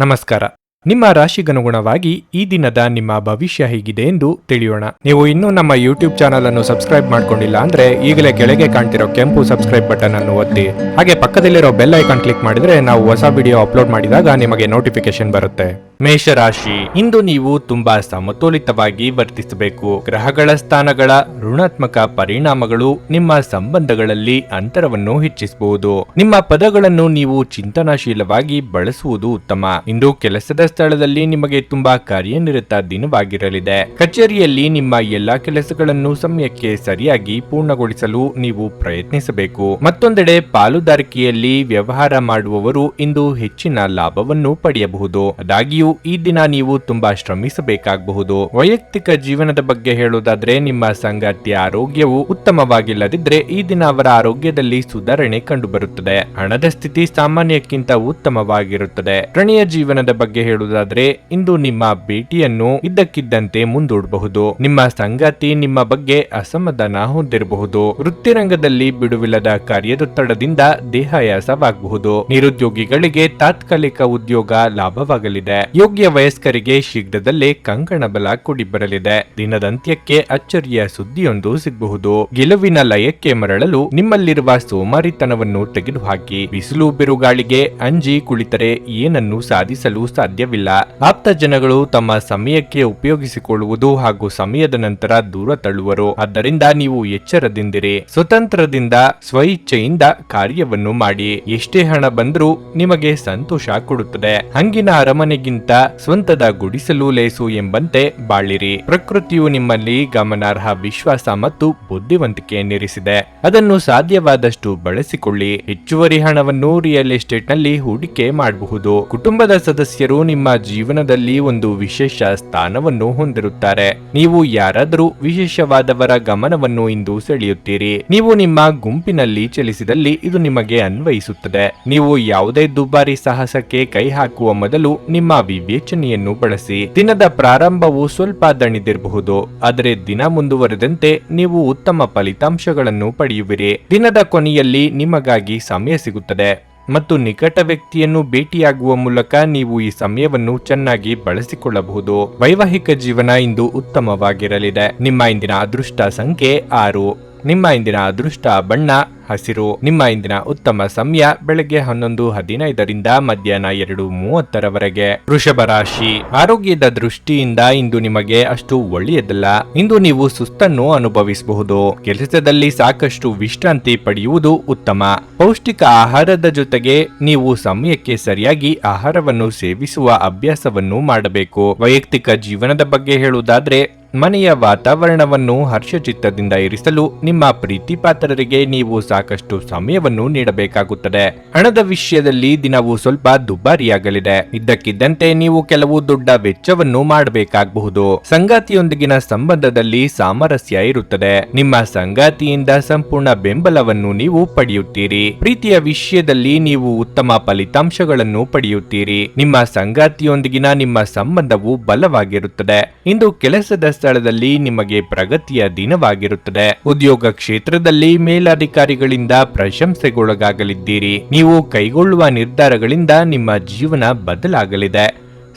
ನಮಸ್ಕಾರ. ನಿಮ್ಮ ರಾಶಿಗನುಗುಣವಾಗಿ ಈ ದಿನದ ನಿಮ್ಮ ಭವಿಷ್ಯ ಹೇಗಿದೆ ಎಂದು ತಿಳಿಯೋಣ. ನೀವು ಇನ್ನೂ ನಮ್ಮ ಯೂಟ್ಯೂಬ್ ಚಾನಲ್ ಅನ್ನು ಸಬ್ಸ್ಕ್ರೈಬ್ ಮಾಡ್ಕೊಂಡಿಲ್ಲ ಅಂದ್ರೆ ಈಗಲೇ ಕೆಳಗೆ ಕಾಣ್ತಿರೋ ಕೆಂಪು ಸಬ್ಸ್ಕ್ರೈಬ್ ಬಟನ್ ಅನ್ನು ಒತ್ತಿ, ಹಾಗೆ ಪಕ್ಕದಲ್ಲಿರೋ ಬೆಲ್ ಐಕಾನ್ ಕ್ಲಿಕ್ ಮಾಡಿದ್ರೆ ನಾವು ಹೊಸ ವಿಡಿಯೋ ಅಪ್ಲೋಡ್ ಮಾಡಿದಾಗ ನಿಮಗೆ ನೋಟಿಫಿಕೇಶನ್ ಬರುತ್ತೆ. ಮೇಷರಾಶಿ, ಇಂದು ನೀವು ತುಂಬಾ ಸಮತೋಲಿತವಾಗಿ ವರ್ತಿಸಬೇಕು. ಗ್ರಹಗಳ ಸ್ಥಾನಗಳ ಋಣಾತ್ಮಕ ಪರಿಣಾಮಗಳು ನಿಮ್ಮ ಸಂಬಂಧಗಳಲ್ಲಿ ಅಂತರವನ್ನು ಹೆಚ್ಚಿಸಬಹುದು. ನಿಮ್ಮ ಪದಗಳನ್ನು ನೀವು ಚಿಂತನಾಶೀಲವಾಗಿ ಬಳಸುವುದು ಉತ್ತಮ. ಇಂದು ಕೆಲಸದ ಸ್ಥಳದಲ್ಲಿ ನಿಮಗೆ ತುಂಬಾ ಕಾರ್ಯನಿರತ ದಿನವಾಗಿರಲಿದೆ. ಕಚೇರಿಯಲ್ಲಿ ನಿಮ್ಮ ಎಲ್ಲಾ ಕೆಲಸಗಳನ್ನು ಸಮಯಕ್ಕೆ ಸರಿಯಾಗಿ ಪೂರ್ಣಗೊಳಿಸಲು ನೀವು ಪ್ರಯತ್ನಿಸಬೇಕು. ಮತ್ತೊಂದೆಡೆ ಪಾಲುದಾರಿಕೆಯಲ್ಲಿ ವ್ಯವಹಾರ ಮಾಡುವವರು ಇಂದು ಹೆಚ್ಚಿನ ಲಾಭವನ್ನು ಪಡೆಯಬಹುದು. ಆದಾಗ್ಯೂ ಈ ದಿನ ನೀವು ತುಂಬಾ ಶ್ರಮಿಸಬೇಕಾಗಬಹುದು. ವೈಯಕ್ತಿಕ ಜೀವನದ ಬಗ್ಗೆ ಹೇಳುವುದಾದ್ರೆ ನಿಮ್ಮ ಸಂಗಾತಿಯ ಆರೋಗ್ಯವು ಉತ್ತಮವಾಗಿಲ್ಲದಿದ್ರೆ ಈ ದಿನ ಅವರ ಆರೋಗ್ಯದಲ್ಲಿ ಸುಧಾರಣೆ ಕಂಡುಬರುತ್ತದೆ. ಹಣದ ಸ್ಥಿತಿ ಸಾಮಾನ್ಯಕ್ಕಿಂತ ಉತ್ತಮವಾಗಿರುತ್ತದೆ. ಪ್ರಣಯ ಜೀವನದ ಬಗ್ಗೆ ಹೇಳುವುದಾದ್ರೆ ಇಂದು ನಿಮ್ಮ ಭೇಟಿಯನ್ನು ಇದ್ದಕ್ಕಿದ್ದಂತೆ ಮುಂದೂಡಬಹುದು. ನಿಮ್ಮ ಸಂಗಾತಿ ನಿಮ್ಮ ಬಗ್ಗೆ ಅಸಮಾಧಾನ ಹೊಂದಿರಬಹುದು. ವೃತ್ತಿರಂಗದಲ್ಲಿ ಬಿಡುವಿಲ್ಲದ ಕಾರ್ಯದೊತ್ತಡದಿಂದ ದೇಹಾಯಾಸವಾಗಬಹುದು. ನಿರುದ್ಯೋಗಿಗಳಿಗೆ ತಾತ್ಕಾಲಿಕ ಉದ್ಯೋಗ ಲಾಭವಾಗಲಿದೆ. ಯೋಗ್ಯ ವಯಸ್ಕರಿಗೆ ಶೀಘ್ರದಲ್ಲೇ ಕಂಕಣ ಬಲ ಕೂಡಿ ಬರಲಿದೆ. ದಿನದಂತ್ಯಕ್ಕೆ ಅಚ್ಚರಿಯ ಸುದ್ದಿಯೊಂದು ಸಿಗಬಹುದು. ಗೆಲುವಿನ ಲಯಕ್ಕೆ ಮರಳಲು ನಿಮ್ಮಲ್ಲಿರುವ ಸೋಮಾರಿತನವನ್ನು ತೆಗೆದುಹಾಕಿ. ಬಿಸಿಲು ಬಿರುಗಾಳಿಗೆ ಅಂಜಿ ಕುಳಿತರೆ ಏನನ್ನು ಸಾಧಿಸಲು ಸಾಧ್ಯವಿಲ್ಲ. ಆಪ್ತ ಜನಗಳು ತಮ್ಮ ಸಮಯಕ್ಕೆ ಉಪಯೋಗಿಸಿಕೊಳ್ಳುವುದು ಹಾಗೂ ಸಮಯದ ನಂತರ ದೂರ ತಳ್ಳುವರು. ಆದ್ದರಿಂದ ನೀವು ಎಚ್ಚರದಿಂದಿರಿ. ಸ್ವತಂತ್ರದಿಂದ ಸ್ವಇಚ್ಛೆಯಿಂದ ಕಾರ್ಯವನ್ನು ಮಾಡಿ. ಎಷ್ಟೇ ಹಣ ಬಂದರೂ ನಿಮಗೆ ಸಂತೋಷ ಕೊಡುತ್ತದೆ. ಹಂಗಿನ ಅರಮನೆಗಿಂತ ಸ್ವಂತದ ಗುಡಿಸಲು ಲೇಸು ಎಂಬಂತೆ ಬಾಳಿರಿ. ಪ್ರಕೃತಿಯು ನಿಮ್ಮಲ್ಲಿ ಗಮನಾರ್ಹ ವಿಶ್ವಾಸ ಮತ್ತು ಬುದ್ಧಿವಂತಿಕೆಯನ್ನಿರಿಸಿದೆ. ಅದನ್ನು ಸಾಧ್ಯವಾದಷ್ಟು ಬಳಸಿಕೊಳ್ಳಿ. ಹೆಚ್ಚುವರಿ ಹಣವನ್ನು ರಿಯಲ್ ಎಸ್ಟೇಟ್ ನಲ್ಲಿ ಹೂಡಿಕೆ ಮಾಡಬಹುದು. ಕುಟುಂಬದ ಸದಸ್ಯರು ನಿಮ್ಮ ಜೀವನದಲ್ಲಿ ಒಂದು ವಿಶೇಷ ಸ್ಥಾನವನ್ನು ಹೊಂದಿರುತ್ತಾರೆ. ನೀವು ಯಾರಾದರೂ ವಿಶೇಷವಾದವರ ಗಮನವನ್ನು ಇಂದು ಸೆಳೆಯುತ್ತೀರಿ. ನೀವು ನಿಮ್ಮ ಗುಂಪಿನಲ್ಲಿ ಚಲಿಸಿದಲ್ಲಿ ಇದು ನಿಮಗೆ ಅನ್ವಯಿಸುತ್ತದೆ. ನೀವು ಯಾವುದೇ ದುಬಾರಿ ಸಾಹಸಕ್ಕೆ ಕೈ ಹಾಕುವ ಮೊದಲು ನಿಮ್ಮ ವಿವೇಚನೆಯನ್ನು ಬಳಸಿ. ದಿನದ ಪ್ರಾರಂಭವು ಸ್ವಲ್ಪ ದಣಿದಿರಬಹುದು, ಆದರೆ ದಿನ ಮುಂದುವರೆದಂತೆ ನೀವು ಉತ್ತಮ ಫಲಿತಾಂಶಗಳನ್ನು ಪಡೆಯುವಿರಿ. ದಿನದ ಕೊನೆಯಲ್ಲಿ ನಿಮಗಾಗಿ ಸಮಯ ಸಿಗುತ್ತದೆ ಮತ್ತು ನಿಕಟ ವ್ಯಕ್ತಿಯನ್ನು ಭೇಟಿಯಾಗುವ ಮೂಲಕ ನೀವು ಈ ಸಮಯವನ್ನು ಚೆನ್ನಾಗಿ ಬಳಸಿಕೊಳ್ಳಬಹುದು. ವೈವಾಹಿಕ ಜೀವನ ಇಂದು ಉತ್ತಮವಾಗಿರಲಿದೆ. ನಿಮ್ಮ ಇಂದಿನ ಅದೃಷ್ಟ ಸಂಖ್ಯೆ 6. ನಿಮ್ಮ ಇಂದಿನ ಅದೃಷ್ಟ ಬಣ್ಣ ಹಸಿರು. ನಿಮ್ಮ ಇಂದಿನ ಉತ್ತಮ ಸಮಯ ಬೆಳಗ್ಗೆ 11:15 ಮಧ್ಯಾಹ್ನ 2:30 ವೃಷಭ ರಾಶಿ, ಆರೋಗ್ಯದ ದೃಷ್ಟಿಯಿಂದ ಇಂದು ನಿಮಗೆ ಅಷ್ಟು ಒಳ್ಳೆಯದಲ್ಲ. ಇಂದು ನೀವು ಸುಸ್ತನ್ನು ಅನುಭವಿಸಬಹುದು. ಕೆಲಸದಲ್ಲಿ ಸಾಕಷ್ಟು ವಿಶ್ರಾಂತಿ ಪಡೆಯುವುದು ಉತ್ತಮ. ಪೌಷ್ಟಿಕ ಆಹಾರದ ಜೊತೆಗೆ ನೀವು ಸಮಯಕ್ಕೆ ಸರಿಯಾಗಿ ಆಹಾರವನ್ನು ಸೇವಿಸುವ ಅಭ್ಯಾಸವನ್ನು ಮಾಡಬೇಕು. ವೈಯಕ್ತಿಕ ಜೀವನದ ಬಗ್ಗೆ ಹೇಳುವುದಾದ್ರೆ ಮನೆಯ ವಾತಾವರಣವನ್ನು ಹರ್ಷಚಿತ್ತದಿಂದ ಇರಿಸಲು ನಿಮ್ಮ ಪ್ರೀತಿ ಪಾತ್ರರಿಗೆ ನೀವು ಸಾಕಷ್ಟು ಸಮಯವನ್ನು ನೀಡಬೇಕಾಗುತ್ತದೆ. ಹಣದ ವಿಷಯದಲ್ಲಿ ದಿನವು ಸ್ವಲ್ಪ ದುಬಾರಿಯಾಗಲಿದೆ. ಇದ್ದಕ್ಕಿದ್ದಂತೆ ನೀವು ಕೆಲವು ದೊಡ್ಡ ವೆಚ್ಚವನ್ನು ಮಾಡಬೇಕಾಗಬಹುದು. ಸಂಗಾತಿಯೊಂದಿಗಿನ ಸಂಬಂಧದಲ್ಲಿ ಸಾಮರಸ್ಯ ಇರುತ್ತದೆ. ನಿಮ್ಮ ಸಂಗಾತಿಯಿಂದ ಸಂಪೂರ್ಣ ಬೆಂಬಲವನ್ನು ನೀವು ಪಡೆಯುತ್ತೀರಿ. ಪ್ರೀತಿಯ ವಿಷಯದಲ್ಲಿ ನೀವು ಉತ್ತಮ ಫಲಿತಾಂಶಗಳನ್ನು ಪಡೆಯುತ್ತೀರಿ. ನಿಮ್ಮ ಸಂಗಾತಿಯೊಂದಿಗಿನ ನಿಮ್ಮ ಸಂಬಂಧವು ಬಲವಾಗಿರುತ್ತದೆ. ಇಂದು ಕೆಲಸದ ಸ್ಥಳದಲ್ಲಿ ನಿಮಗೆ ಪ್ರಗತಿಯ ದಿನವಾಗಿರುತ್ತದೆ. ಉದ್ಯೋಗ ಕ್ಷೇತ್ರದಲ್ಲಿ ಮೇಲಧಿಕಾರಿಗಳಿಂದ ಪ್ರಶಂಸೆಗೊಳಗಾಗಲಿದ್ದೀರಿ. ನೀವು ಕೈಗೊಳ್ಳುವ ನಿರ್ಧಾರಗಳಿಂದ ನಿಮ್ಮ ಜೀವನ ಬದಲಾಗಲಿದೆ.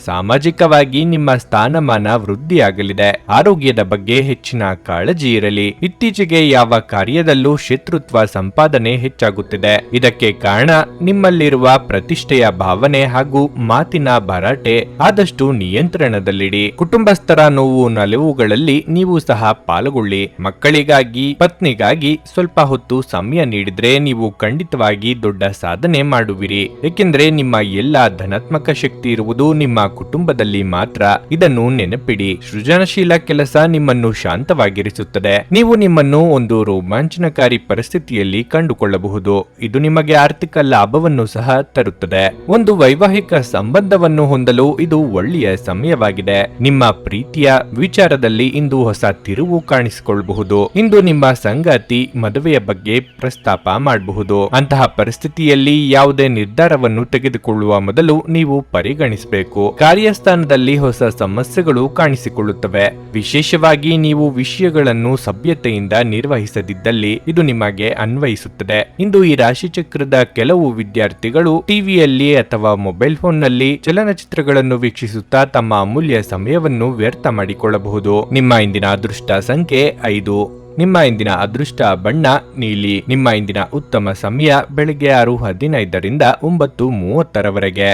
ಸಾಮಾಜಿಕವಾಗಿ ನಿಮ್ಮ ಸ್ಥಾನಮಾನ ವೃದ್ಧಿಯಾಗಲಿದೆ. ಆರೋಗ್ಯದ ಬಗ್ಗೆ ಹೆಚ್ಚಿನ ಕಾಳಜಿ ಇರಲಿ. ಇತ್ತೀಚೆಗೆ ಯಾವ ಕಾರ್ಯದಲ್ಲೂ ಶತ್ರುತ್ವ ಸಂಪಾದನೆ ಹೆಚ್ಚಾಗುತ್ತಿದೆ. ಇದಕ್ಕೆ ಕಾರಣ ನಿಮ್ಮಲ್ಲಿರುವ ಪ್ರತಿಷ್ಠೆಯ ಭಾವನೆ ಹಾಗೂ ಮಾತಿನ ಭರಾಟೆ. ಆದಷ್ಟು ನಿಯಂತ್ರಣದಲ್ಲಿಡಿ. ಕುಟುಂಬಸ್ಥರ ನೋವು ನಲಿವುಗಳಲ್ಲಿ ನೀವು ಸಹ ಪಾಲ್ಗೊಳ್ಳಿ. ಮಕ್ಕಳಿಗಾಗಿ ಪತ್ನಿಗಾಗಿ ಸ್ವಲ್ಪ ಹೊತ್ತು ಸಮಯ ನೀಡಿದ್ರೆ ನೀವು ಖಂಡಿತವಾಗಿ ದೊಡ್ಡ ಸಾಧನೆ ಮಾಡುವಿರಿ. ಏಕೆಂದ್ರೆ ನಿಮ್ಮ ಎಲ್ಲಾ ಧನಾತ್ಮಕ ಶಕ್ತಿ ಇರುವುದು ನಿಮ್ಮ ಕುಟುಂಬದಲ್ಲಿ ಮಾತ್ರ. ಇದನ್ನು ನೆನಪಿಡಿ. ಸೃಜನಶೀಲ ಕೆಲಸ ನಿಮ್ಮನ್ನು ಶಾಂತವಾಗಿರಿಸುತ್ತದೆ. ನೀವು ನಿಮ್ಮನ್ನು ಒಂದು ರೋಮಾಂಚನಕಾರಿ ಪರಿಸ್ಥಿತಿಯಲ್ಲಿ ಕಂಡುಕೊಳ್ಳಬಹುದು. ಇದು ನಿಮಗೆ ಆರ್ಥಿಕ ಲಾಭವನ್ನು ಸಹ ತರುತ್ತದೆ. ಒಂದು ವೈವಾಹಿಕ ಸಂಬಂಧವನ್ನು ಹೊಂದಲು ಇದು ಒಳ್ಳೆಯ ಸಮಯವಾಗಿದೆ. ನಿಮ್ಮ ಪ್ರೀತಿಯ ವಿಚಾರದಲ್ಲಿ ಇಂದು ಹೊಸ ತಿರುವು ಕಾಣಿಸಿಕೊಳ್ಳಬಹುದು. ಇಂದು ನಿಮ್ಮ ಸಂಗಾತಿ ಮದುವೆಯ ಬಗ್ಗೆ ಪ್ರಸ್ತಾಪ ಮಾಡಬಹುದು. ಅಂತಹ ಪರಿಸ್ಥಿತಿಯಲ್ಲಿ ಯಾವುದೇ ನಿರ್ಧಾರವನ್ನು ತೆಗೆದುಕೊಳ್ಳುವ ಮೊದಲು ನೀವು ಪರಿಗಣಿಸಬೇಕು. ಕಾರ್ಯಸ್ಥಾನದಲ್ಲಿ ಹೊಸ ಸಮಸ್ಯೆಗಳು ಕಾಣಿಸಿಕೊಳ್ಳುತ್ತವೆ. ವಿಶೇಷವಾಗಿ ನೀವು ವಿಷಯಗಳನ್ನು ಸಭ್ಯತೆಯಿಂದ ನಿರ್ವಹಿಸದಿದ್ದಲ್ಲಿ ಇದು ನಿಮಗೆ ಅನ್ವಯಿಸುತ್ತದೆ. ಇಂದು ಈ ರಾಶಿಚಕ್ರದ ಕೆಲವು ವಿದ್ಯಾರ್ಥಿಗಳು ಟಿವಿಯಲ್ಲಿ ಅಥವಾ ಮೊಬೈಲ್ ಫೋನ್ನಲ್ಲಿ ಚಲನಚಿತ್ರಗಳನ್ನು ವೀಕ್ಷಿಸುತ್ತಾ ತಮ್ಮ ಅಮೂಲ್ಯ ಸಮಯವನ್ನು ವ್ಯರ್ಥ ಮಾಡಿಕೊಳ್ಳಬಹುದು. ನಿಮ್ಮ ಇಂದಿನ ಅದೃಷ್ಟ ಸಂಖ್ಯೆ 5. ನಿಮ್ಮ ಇಂದಿನ ಅದೃಷ್ಟ ಬಣ್ಣ ನೀಲಿ. ನಿಮ್ಮ ಇಂದಿನ ಉತ್ತಮ ಸಮಯ ಬೆಳಗ್ಗೆ 6:15ರಿಂದ 9:30ರವರೆಗೆ.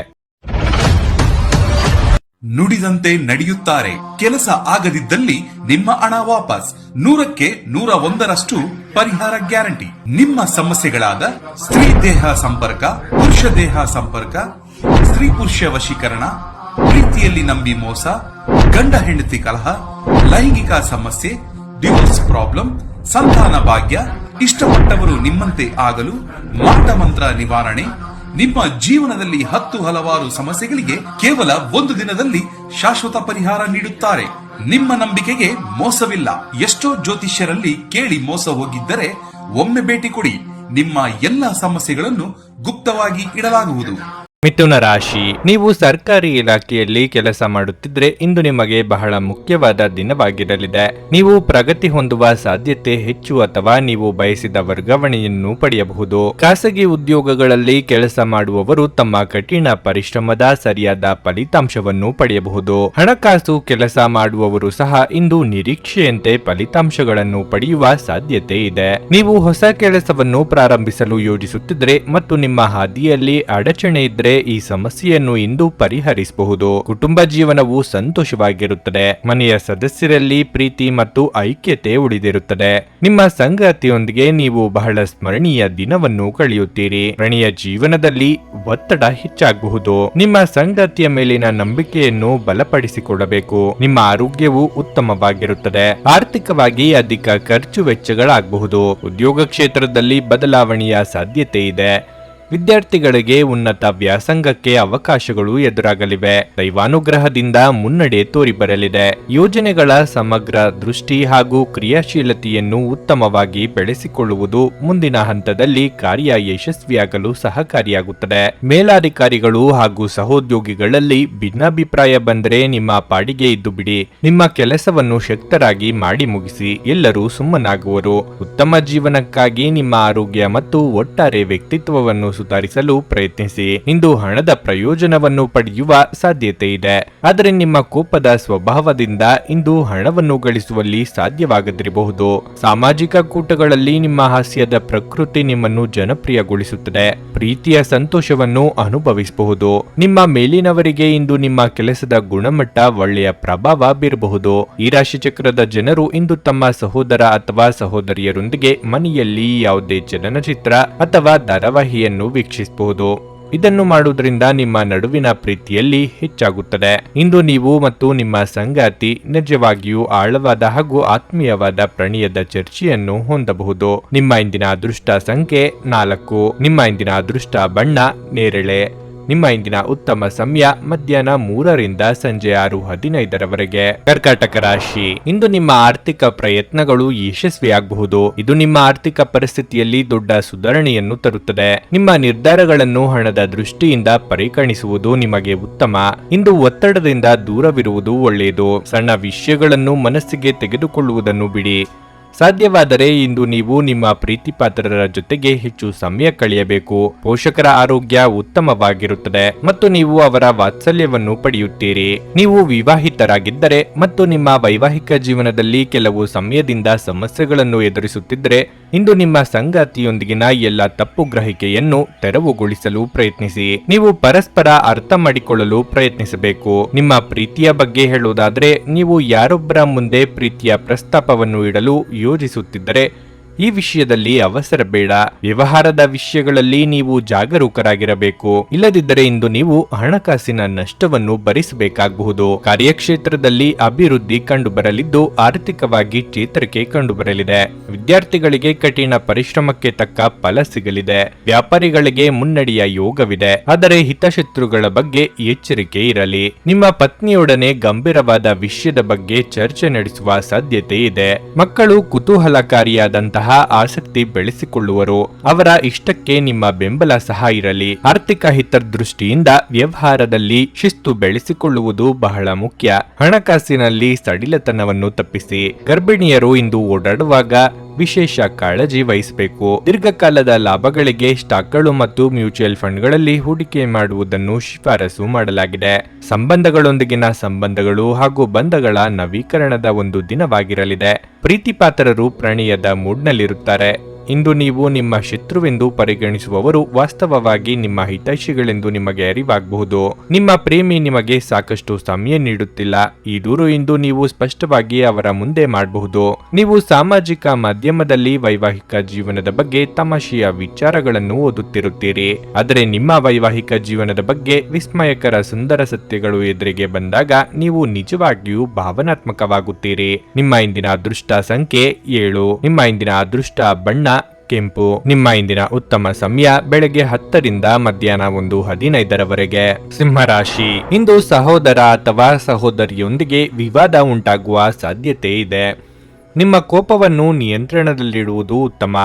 ನುಡಿದಂತೆ ನಡೆಯುತ್ತಾರೆ. ಕೆಲಸ ಆಗದಿದ್ದಲ್ಲಿ ನಿಮ್ಮ ಹಣ ವಾಪಸ್. 100ಕ್ಕೆ 101ರಷ್ಟು ಪರಿಹಾರ ಗ್ಯಾರಂಟಿ. ನಿಮ್ಮ ಸಮಸ್ಯೆಗಳಾದ ಸ್ತ್ರೀ ದೇಹ ಸಂಪರ್ಕ, ಪುರುಷ ದೇಹ ಸಂಪರ್ಕ, ಸ್ತ್ರೀ ಪುರುಷ ವಶೀಕರಣ, ಪ್ರೀತಿಯಲ್ಲಿ ನಂಬಿ ಮೋಸ, ಗಂಡ ಹೆಂಡತಿ ಕಲಹ, ಲೈಂಗಿಕ ಸಮಸ್ಯೆ, ಡಿವೋರ್ಸ್ ಪ್ರಾಬ್ಲಮ್, ಸಂತಾನ ಭಾಗ್ಯ, ಇಷ್ಟಪಟ್ಟವರು ನಿಮ್ಮಂತೆ ಆಗಲು ಮಾಟ ಮಂತ್ರ ನಿವಾರಣೆ, ನಿಮ್ಮ ಜೀವನದಲ್ಲಿ 10 ಹಲವಾರು ಸಮಸ್ಯೆಗಳಿಗೆ ಕೇವಲ 1 ದಿನದಲ್ಲಿ ಶಾಶ್ವತ ಪರಿಹಾರ ನೀಡುತ್ತಾರೆ. ನಿಮ್ಮ ನಂಬಿಕೆಗೆ ಮೋಸವಿಲ್ಲ. ಎಷ್ಟೋ ಜ್ಯೋತಿಷ್ಯರಲ್ಲಿ ಕೇಳಿ ಮೋಸ ಹೋಗಿದ್ದರೆ ಒಮ್ಮೆ ಭೇಟಿ ಕೊಡಿ. ನಿಮ್ಮ ಎಲ್ಲ ಸಮಸ್ಯೆಗಳನ್ನು ಗುಪ್ತವಾಗಿ ಇಡಲಾಗುವುದು. ಮಿಥುನ ರಾಶಿ. ನೀವು ಸರ್ಕಾರಿ ಇಲಾಖೆಯಲ್ಲಿ ಕೆಲಸ ಮಾಡುತ್ತಿದ್ರೆ ಇಂದು ನಿಮಗೆ ಬಹಳ ಮುಖ್ಯವಾದ ದಿನವಾಗಿರಲಿದೆ. ನೀವು ಪ್ರಗತಿ ಹೊಂದುವ ಸಾಧ್ಯತೆ ಹೆಚ್ಚು ಅಥವಾ ನೀವು ಬಯಸಿದ ವರ್ಗಾವಣೆಯನ್ನು ಪಡೆಯಬಹುದು. ಖಾಸಗಿ ಉದ್ಯೋಗಗಳಲ್ಲಿ ಕೆಲಸ ಮಾಡುವವರು ತಮ್ಮ ಕಠಿಣ ಪರಿಶ್ರಮದ ಸರಿಯಾದ ಫಲಿತಾಂಶವನ್ನು ಪಡೆಯಬಹುದು. ಹಣಕಾಸು ಕೆಲಸ ಮಾಡುವವರು ಸಹ ಇಂದು ನಿರೀಕ್ಷೆಯಂತೆ ಫಲಿತಾಂಶಗಳನ್ನು ಪಡೆಯುವ ಸಾಧ್ಯತೆ ಇದೆ. ನೀವು ಹೊಸ ಕೆಲಸವನ್ನು ಪ್ರಾರಂಭಿಸಲು ಯೋಜಿಸುತ್ತಿದ್ರೆ ಮತ್ತು ನಿಮ್ಮ ಹಾದಿಯಲ್ಲಿ ಅಡಚಣೆ ಇದ್ರೆ ಈ ಸಮಸ್ಯೆಯನ್ನು ಇಂದು ಪರಿಹರಿಸಬಹುದು. ಕುಟುಂಬ ಜೀವನವು ಸಂತೋಷವಾಗಿರುತ್ತದೆ. ಮನೆಯ ಸದಸ್ಯರಲ್ಲಿ ಪ್ರೀತಿ ಮತ್ತು ಐಕ್ಯತೆ ಉಳಿದಿರುತ್ತದೆ. ನಿಮ್ಮ ಸಂಗಾತಿಯೊಂದಿಗೆ ನೀವು ಬಹಳ ಸ್ಮರಣೀಯ ದಿನವನ್ನು ಕಳೆಯುತ್ತೀರಿ. ಪ್ರಣಯ ಜೀವನದಲ್ಲಿ ಒತ್ತಡ ಹೆಚ್ಚಾಗಬಹುದು. ನಿಮ್ಮ ಸಂಗಾತಿಯ ಮೇಲಿನ ನಂಬಿಕೆಯನ್ನು ಬಲಪಡಿಸಿಕೊಳ್ಳಬೇಕು. ನಿಮ್ಮ ಆರೋಗ್ಯವು ಉತ್ತಮವಾಗಿರುತ್ತದೆ. ಆರ್ಥಿಕವಾಗಿ ಅಧಿಕ ಖರ್ಚು ವೆಚ್ಚಗಳಾಗಬಹುದು. ಉದ್ಯೋಗ ಕ್ಷೇತ್ರದಲ್ಲಿ ಬದಲಾವಣೆಯ ಸಾಧ್ಯತೆ ಇದೆ. ವಿದ್ಯಾರ್ಥಿಗಳಿಗೆ ಉನ್ನತ ವ್ಯಾಸಂಗಕ್ಕೆ ಅವಕಾಶಗಳು ಎದುರಾಗಲಿವೆ. ದೈವಾನುಗ್ರಹದಿಂದ ಮುನ್ನಡೆ ತೋರಿಬರಲಿದೆ. ಯೋಜನೆಗಳ ಸಮಗ್ರ ದೃಷ್ಟಿ ಹಾಗೂ ಕ್ರಿಯಾಶೀಲತೆಯನ್ನು ಉತ್ತಮವಾಗಿ ಬೆಳೆಸಿಕೊಳ್ಳುವುದು ಮುಂದಿನ ಹಂತದಲ್ಲಿ ಕಾರ್ಯ ಯಶಸ್ವಿಯಾಗಲು ಸಹಕಾರಿಯಾಗುತ್ತದೆ. ಮೇಲಾಧಿಕಾರಿಗಳು ಹಾಗೂ ಸಹೋದ್ಯೋಗಿಗಳಲ್ಲಿ ಭಿನ್ನಾಭಿಪ್ರಾಯ ಬಂದರೆ ನಿಮ್ಮ ಪಾಡಿಗೆ ಇದ್ದು ಬಿಡಿ. ನಿಮ್ಮ ಕೆಲಸವನ್ನು ಶಕ್ತರಾಗಿ ಮಾಡಿ ಮುಗಿಸಿ. ಎಲ್ಲರೂ ಸುಮ್ಮನಾಗುವರು. ಉತ್ತಮ ಜೀವನಕ್ಕಾಗಿ ನಿಮ್ಮ ಆರೋಗ್ಯ ಮತ್ತು ಒಟ್ಟಾರೆ ವ್ಯಕ್ತಿತ್ವವನ್ನು ಸುಧಾರಿಸಲು ಪ್ರಯತ್ನಿಸಿ. ಇಂದು ಹಣದ ಪ್ರಯೋಜನವನ್ನು ಪಡೆಯುವ ಸಾಧ್ಯತೆ ಇದೆ. ಆದರೆ ನಿಮ್ಮ ಕೋಪದ ಸ್ವಭಾವದಿಂದ ಇಂದು ಹಣವನ್ನು ಗಳಿಸುವಲ್ಲಿ ಸಾಧ್ಯವಾಗದಿರಬಹುದು. ಸಾಮಾಜಿಕ ಕೂಟಗಳಲ್ಲಿ ನಿಮ್ಮ ಹಾಸ್ಯದ ಪ್ರಕೃತಿ ನಿಮ್ಮನ್ನು ಜನಪ್ರಿಯಗೊಳಿಸುತ್ತದೆ. ಪ್ರೀತಿಯ ಸಂತೋಷವನ್ನು ಅನುಭವಿಸಬಹುದು. ನಿಮ್ಮ ಮೇಲಿನವರಿಗೆ ಇಂದು ನಿಮ್ಮ ಕೆಲಸದ ಗುಣಮಟ್ಟ ಒಳ್ಳೆಯ ಪ್ರಭಾವ ಬೀರಬಹುದು. ಈ ರಾಶಿ ಚಕ್ರದ ಜನರು ಇಂದು ತಮ್ಮ ಸಹೋದರ ಅಥವಾ ಸಹೋದರಿಯರೊಂದಿಗೆ ಮನೆಯಲ್ಲಿ ಯಾವುದೇ ಚಲನಚಿತ್ರ ಅಥವಾ ಧಾರಾವಾಹಿಯನ್ನು ವೀಕ್ಷಿಸಬಹುದು. ಇದನ್ನು ಮಾಡುವುದರಿಂದ ನಿಮ್ಮ ನಡುವಿನ ಪ್ರೀತಿಯಲ್ಲಿ ಹೆಚ್ಚಾಗುತ್ತದೆ. ಇಂದು ನೀವು ಮತ್ತು ನಿಮ್ಮ ಸಂಗಾತಿ ನಿಜವಾಗಿಯೂ ಆಳವಾದ ಹಾಗೂ ಆತ್ಮೀಯವಾದ ಪ್ರಣಯದ ಚರ್ಚೆಯನ್ನು ಹೊಂದಬಹುದು. ನಿಮ್ಮ ಇಂದಿನ ಅದೃಷ್ಟ ಸಂಖ್ಯೆ 4. ನಿಮ್ಮ ಇಂದಿನ ಅದೃಷ್ಟ ಬಣ್ಣ ನೇರಳೆ. ನಿಮ್ಮ ಇಂದಿನ ಉತ್ತಮ ಸಮಯ ಮಧ್ಯಾಹ್ನ 3ರಿಂದ ಸಂಜೆ 6:15ರವರೆಗೆ. ಕರ್ಕಾಟಕ ರಾಶಿ. ಇಂದು ನಿಮ್ಮ ಆರ್ಥಿಕ ಪ್ರಯತ್ನಗಳು ಯಶಸ್ವಿಯಾಗಬಹುದು. ಇದು ನಿಮ್ಮ ಆರ್ಥಿಕ ಪರಿಸ್ಥಿತಿಯಲ್ಲಿ ದೊಡ್ಡ ಸುಧಾರಣೆಯನ್ನು ತರುತ್ತದೆ. ನಿಮ್ಮ ನಿರ್ಧಾರಗಳನ್ನು ಹಣದ ದೃಷ್ಟಿಯಿಂದ ಪರಿಗಣಿಸುವುದು ನಿಮಗೆ ಉತ್ತಮ. ಇಂದು ಒತ್ತಡದಿಂದ ದೂರವಿರುವುದು ಒಳ್ಳೆಯದು. ಸಣ್ಣ ವಿಷಯಗಳನ್ನು ಮನಸ್ಸಿಗೆ ತೆಗೆದುಕೊಳ್ಳುವುದನ್ನು ಬಿಡಿ. ಸಾಧ್ಯವಾದರೆ ಇಂದು ನೀವು ನಿಮ್ಮ ಪ್ರೀತಿಪಾತ್ರರ ಜೊತೆಗೆ ಹೆಚ್ಚು ಸಮಯ ಕಳೆಯಬೇಕು. ಪೋಷಕರ ಆರೋಗ್ಯ ಉತ್ತಮವಾಗಿರುತ್ತದೆ ಮತ್ತು ನೀವು ಅವರ ವಾತ್ಸಲ್ಯವನ್ನು ಪಡೆಯುತ್ತೀರಿ. ನೀವು ವಿವಾಹಿತರಾಗಿದ್ದರೆ ಮತ್ತು ನಿಮ್ಮ ವೈವಾಹಿಕ ಜೀವನದಲ್ಲಿ ಕೆಲವು ಸಮಯದಿಂದ ಸಮಸ್ಯೆಗಳನ್ನು ಎದುರಿಸುತ್ತಿದ್ದರೆ ಇಂದು ನಿಮ್ಮ ಸಂಗಾತಿಯೊಂದಿಗಿನ ಎಲ್ಲ ತಪ್ಪು ಗ್ರಹಿಕೆಯನ್ನು ತೆರವುಗೊಳಿಸಲು ಪ್ರಯತ್ನಿಸಿ. ನೀವು ಪರಸ್ಪರ ಅರ್ಥ ಮಾಡಿಕೊಳ್ಳಲು ಪ್ರಯತ್ನಿಸಬೇಕು. ನಿಮ್ಮ ಪ್ರೀತಿಯ ಬಗ್ಗೆ ಹೇಳುವುದಾದರೆ ನೀವು ಯಾರೊಬ್ಬರ ಮುಂದೆ ಪ್ರೀತಿಯ ಪ್ರಸ್ತಾಪವನ್ನು ಇಡಲು ಯೋಜಿಸುತ್ತಿದ್ದರೆ ಈ ವಿಷಯದಲ್ಲಿ ಅವಸರ ಬೇಡ. ವ್ಯವಹಾರದ ವಿಷಯಗಳಲ್ಲಿ ನೀವು ಜಾಗರೂಕರಾಗಿರಬೇಕು. ಇಲ್ಲದಿದ್ದರೆ ಇಂದು ನೀವು ಹಣಕಾಸಿನ ನಷ್ಟವನ್ನು ಭರಿಸಬೇಕಾಗಬಹುದು. ಕಾರ್ಯಕ್ಷೇತ್ರದಲ್ಲಿ ಅಭಿವೃದ್ಧಿ ಕಂಡುಬರಲಿದ್ದು ಆರ್ಥಿಕವಾಗಿ ಚೇತರಿಕೆ ಕಂಡುಬರಲಿದೆ. ವಿದ್ಯಾರ್ಥಿಗಳಿಗೆ ಕಠಿಣ ಪರಿಶ್ರಮಕ್ಕೆ ತಕ್ಕ ಫಲ ಸಿಗಲಿದೆ. ವ್ಯಾಪಾರಿಗಳಿಗೆ ಮುನ್ನಡೆಯ ಯೋಗವಿದೆ. ಆದರೆ ಹಿತಶತ್ರುಗಳ ಬಗ್ಗೆ ಎಚ್ಚರಿಕೆ ಇರಲಿ. ನಿಮ್ಮ ಪತ್ನಿಯೊಡನೆ ಗಂಭೀರವಾದ ವಿಷಯದ ಬಗ್ಗೆ ಚರ್ಚೆ ನಡೆಸುವ ಸಾಧ್ಯತೆ ಇದೆ. ಮಕ್ಕಳು ಕುತೂಹಲಕಾರಿಯಾದಂತಹ ಸಹ ಆಸಕ್ತಿ ಬೆಳೆಸಿಕೊಳ್ಳುವರು. ಅವರ ಇಷ್ಟಕ್ಕೆ ನಿಮ್ಮ ಬೆಂಬಲ ಸಹ ಇರಲಿ. ಆರ್ಥಿಕ ಹಿತದೃಷ್ಟಿಯಿಂದ ವ್ಯವಹಾರದಲ್ಲಿ ಶಿಸ್ತು ಬೆಳೆಸಿಕೊಳ್ಳುವುದು ಬಹಳ ಮುಖ್ಯ. ಹಣಕಾಸಿನಲ್ಲಿ ಸಡಿಲತನವನ್ನು ತಪ್ಪಿಸಿ. ಗರ್ಭಿಣಿಯರು ಇಂದು ಓಡಾಡುವಾಗ ವಿಶೇಷ ಕಾಳಜಿ ವಹಿಸಬೇಕು. ದೀರ್ಘಕಾಲದ ಲಾಭಗಳಿಗೆ ಸ್ಟಾಕ್ಗಳು ಮತ್ತು ಮ್ಯೂಚುವಲ್ ಫಂಡ್ಗಳಲ್ಲಿ ಹೂಡಿಕೆ ಮಾಡುವುದನ್ನು ಶಿಫಾರಸು ಮಾಡಲಾಗಿದೆ. ಸಂಬಂಧಗಳೊಂದಿಗಿನ ಸಂಬಂಧಗಳು ಹಾಗೂ ಬಂಧಗಳ ನವೀಕರಣದ ಒಂದು ದಿನವಾಗಿರಲಿದೆ. ಪ್ರೀತಿಪಾತ್ರರು ಪ್ರಣಯದ ಮೂಡ್ನಲ್ಲಿರುತ್ತಾರೆ. ಇಂದು ನೀವು ನಿಮ್ಮ ಶತ್ರುವೆಂದು ಪರಿಗಣಿಸುವವರು ವಾಸ್ತವವಾಗಿ ನಿಮ್ಮ ಹಿತೈಷಿಗಳೆಂದು ನಿಮಗೆ ಅರಿವಾಗಬಹುದು. ನಿಮ್ಮ ಪ್ರೇಮಿ ನಿಮಗೆ ಸಾಕಷ್ಟು ಸಮಯ ನೀಡುತ್ತಿಲ್ಲ. ಈ ದೂರು ಇಂದು ನೀವು ಸ್ಪಷ್ಟವಾಗಿ ಅವರ ಮುಂದೆ ಮಾಡಬಹುದು. ನೀವು ಸಾಮಾಜಿಕ ಮಾಧ್ಯಮದಲ್ಲಿ ವೈವಾಹಿಕ ಜೀವನದ ಬಗ್ಗೆ ತಮಾಷೆಯ ವಿಚಾರಗಳನ್ನು ಓದುತ್ತಿರುತ್ತೀರಿ. ಆದರೆ ನಿಮ್ಮ ವೈವಾಹಿಕ ಜೀವನದ ಬಗ್ಗೆ ವಿಸ್ಮಯಕರ ಸುಂದರ ಸತ್ಯಗಳು ಎದುರಿಗೆ ಬಂದಾಗ ನೀವು ನಿಜವಾಗಿಯೂ ಭಾವನಾತ್ಮಕವಾಗುತ್ತೀರಿ. ನಿಮ್ಮ ಇಂದಿನ ಅದೃಷ್ಟ ಸಂಖ್ಯೆ 7. ನಿಮ್ಮ ಇಂದಿನ ಅದೃಷ್ಟ ಬಣ್ಣ ಕೆಂಪು. ನಿಮ್ಮ ಇಂದಿನ ಉತ್ತಮ ಸಮಯ ಬೆಳಗ್ಗೆ 10 ರಿಂದ ಮಧ್ಯಾಹ್ನ 1:15 ಸಿಂಹರಾಶಿ. ಇಂದು ಸಹೋದರ ಅಥವಾ ಸಹೋದರಿಯೊಂದಿಗೆ ವಿವಾದ ಉಂಟಾಗುವ ಸಾಧ್ಯತೆ ಇದೆ. ನಿಮ್ಮ ಕೋಪವನ್ನು ನಿಯಂತ್ರಣದಲ್ಲಿಡುವುದು ಉತ್ತಮ.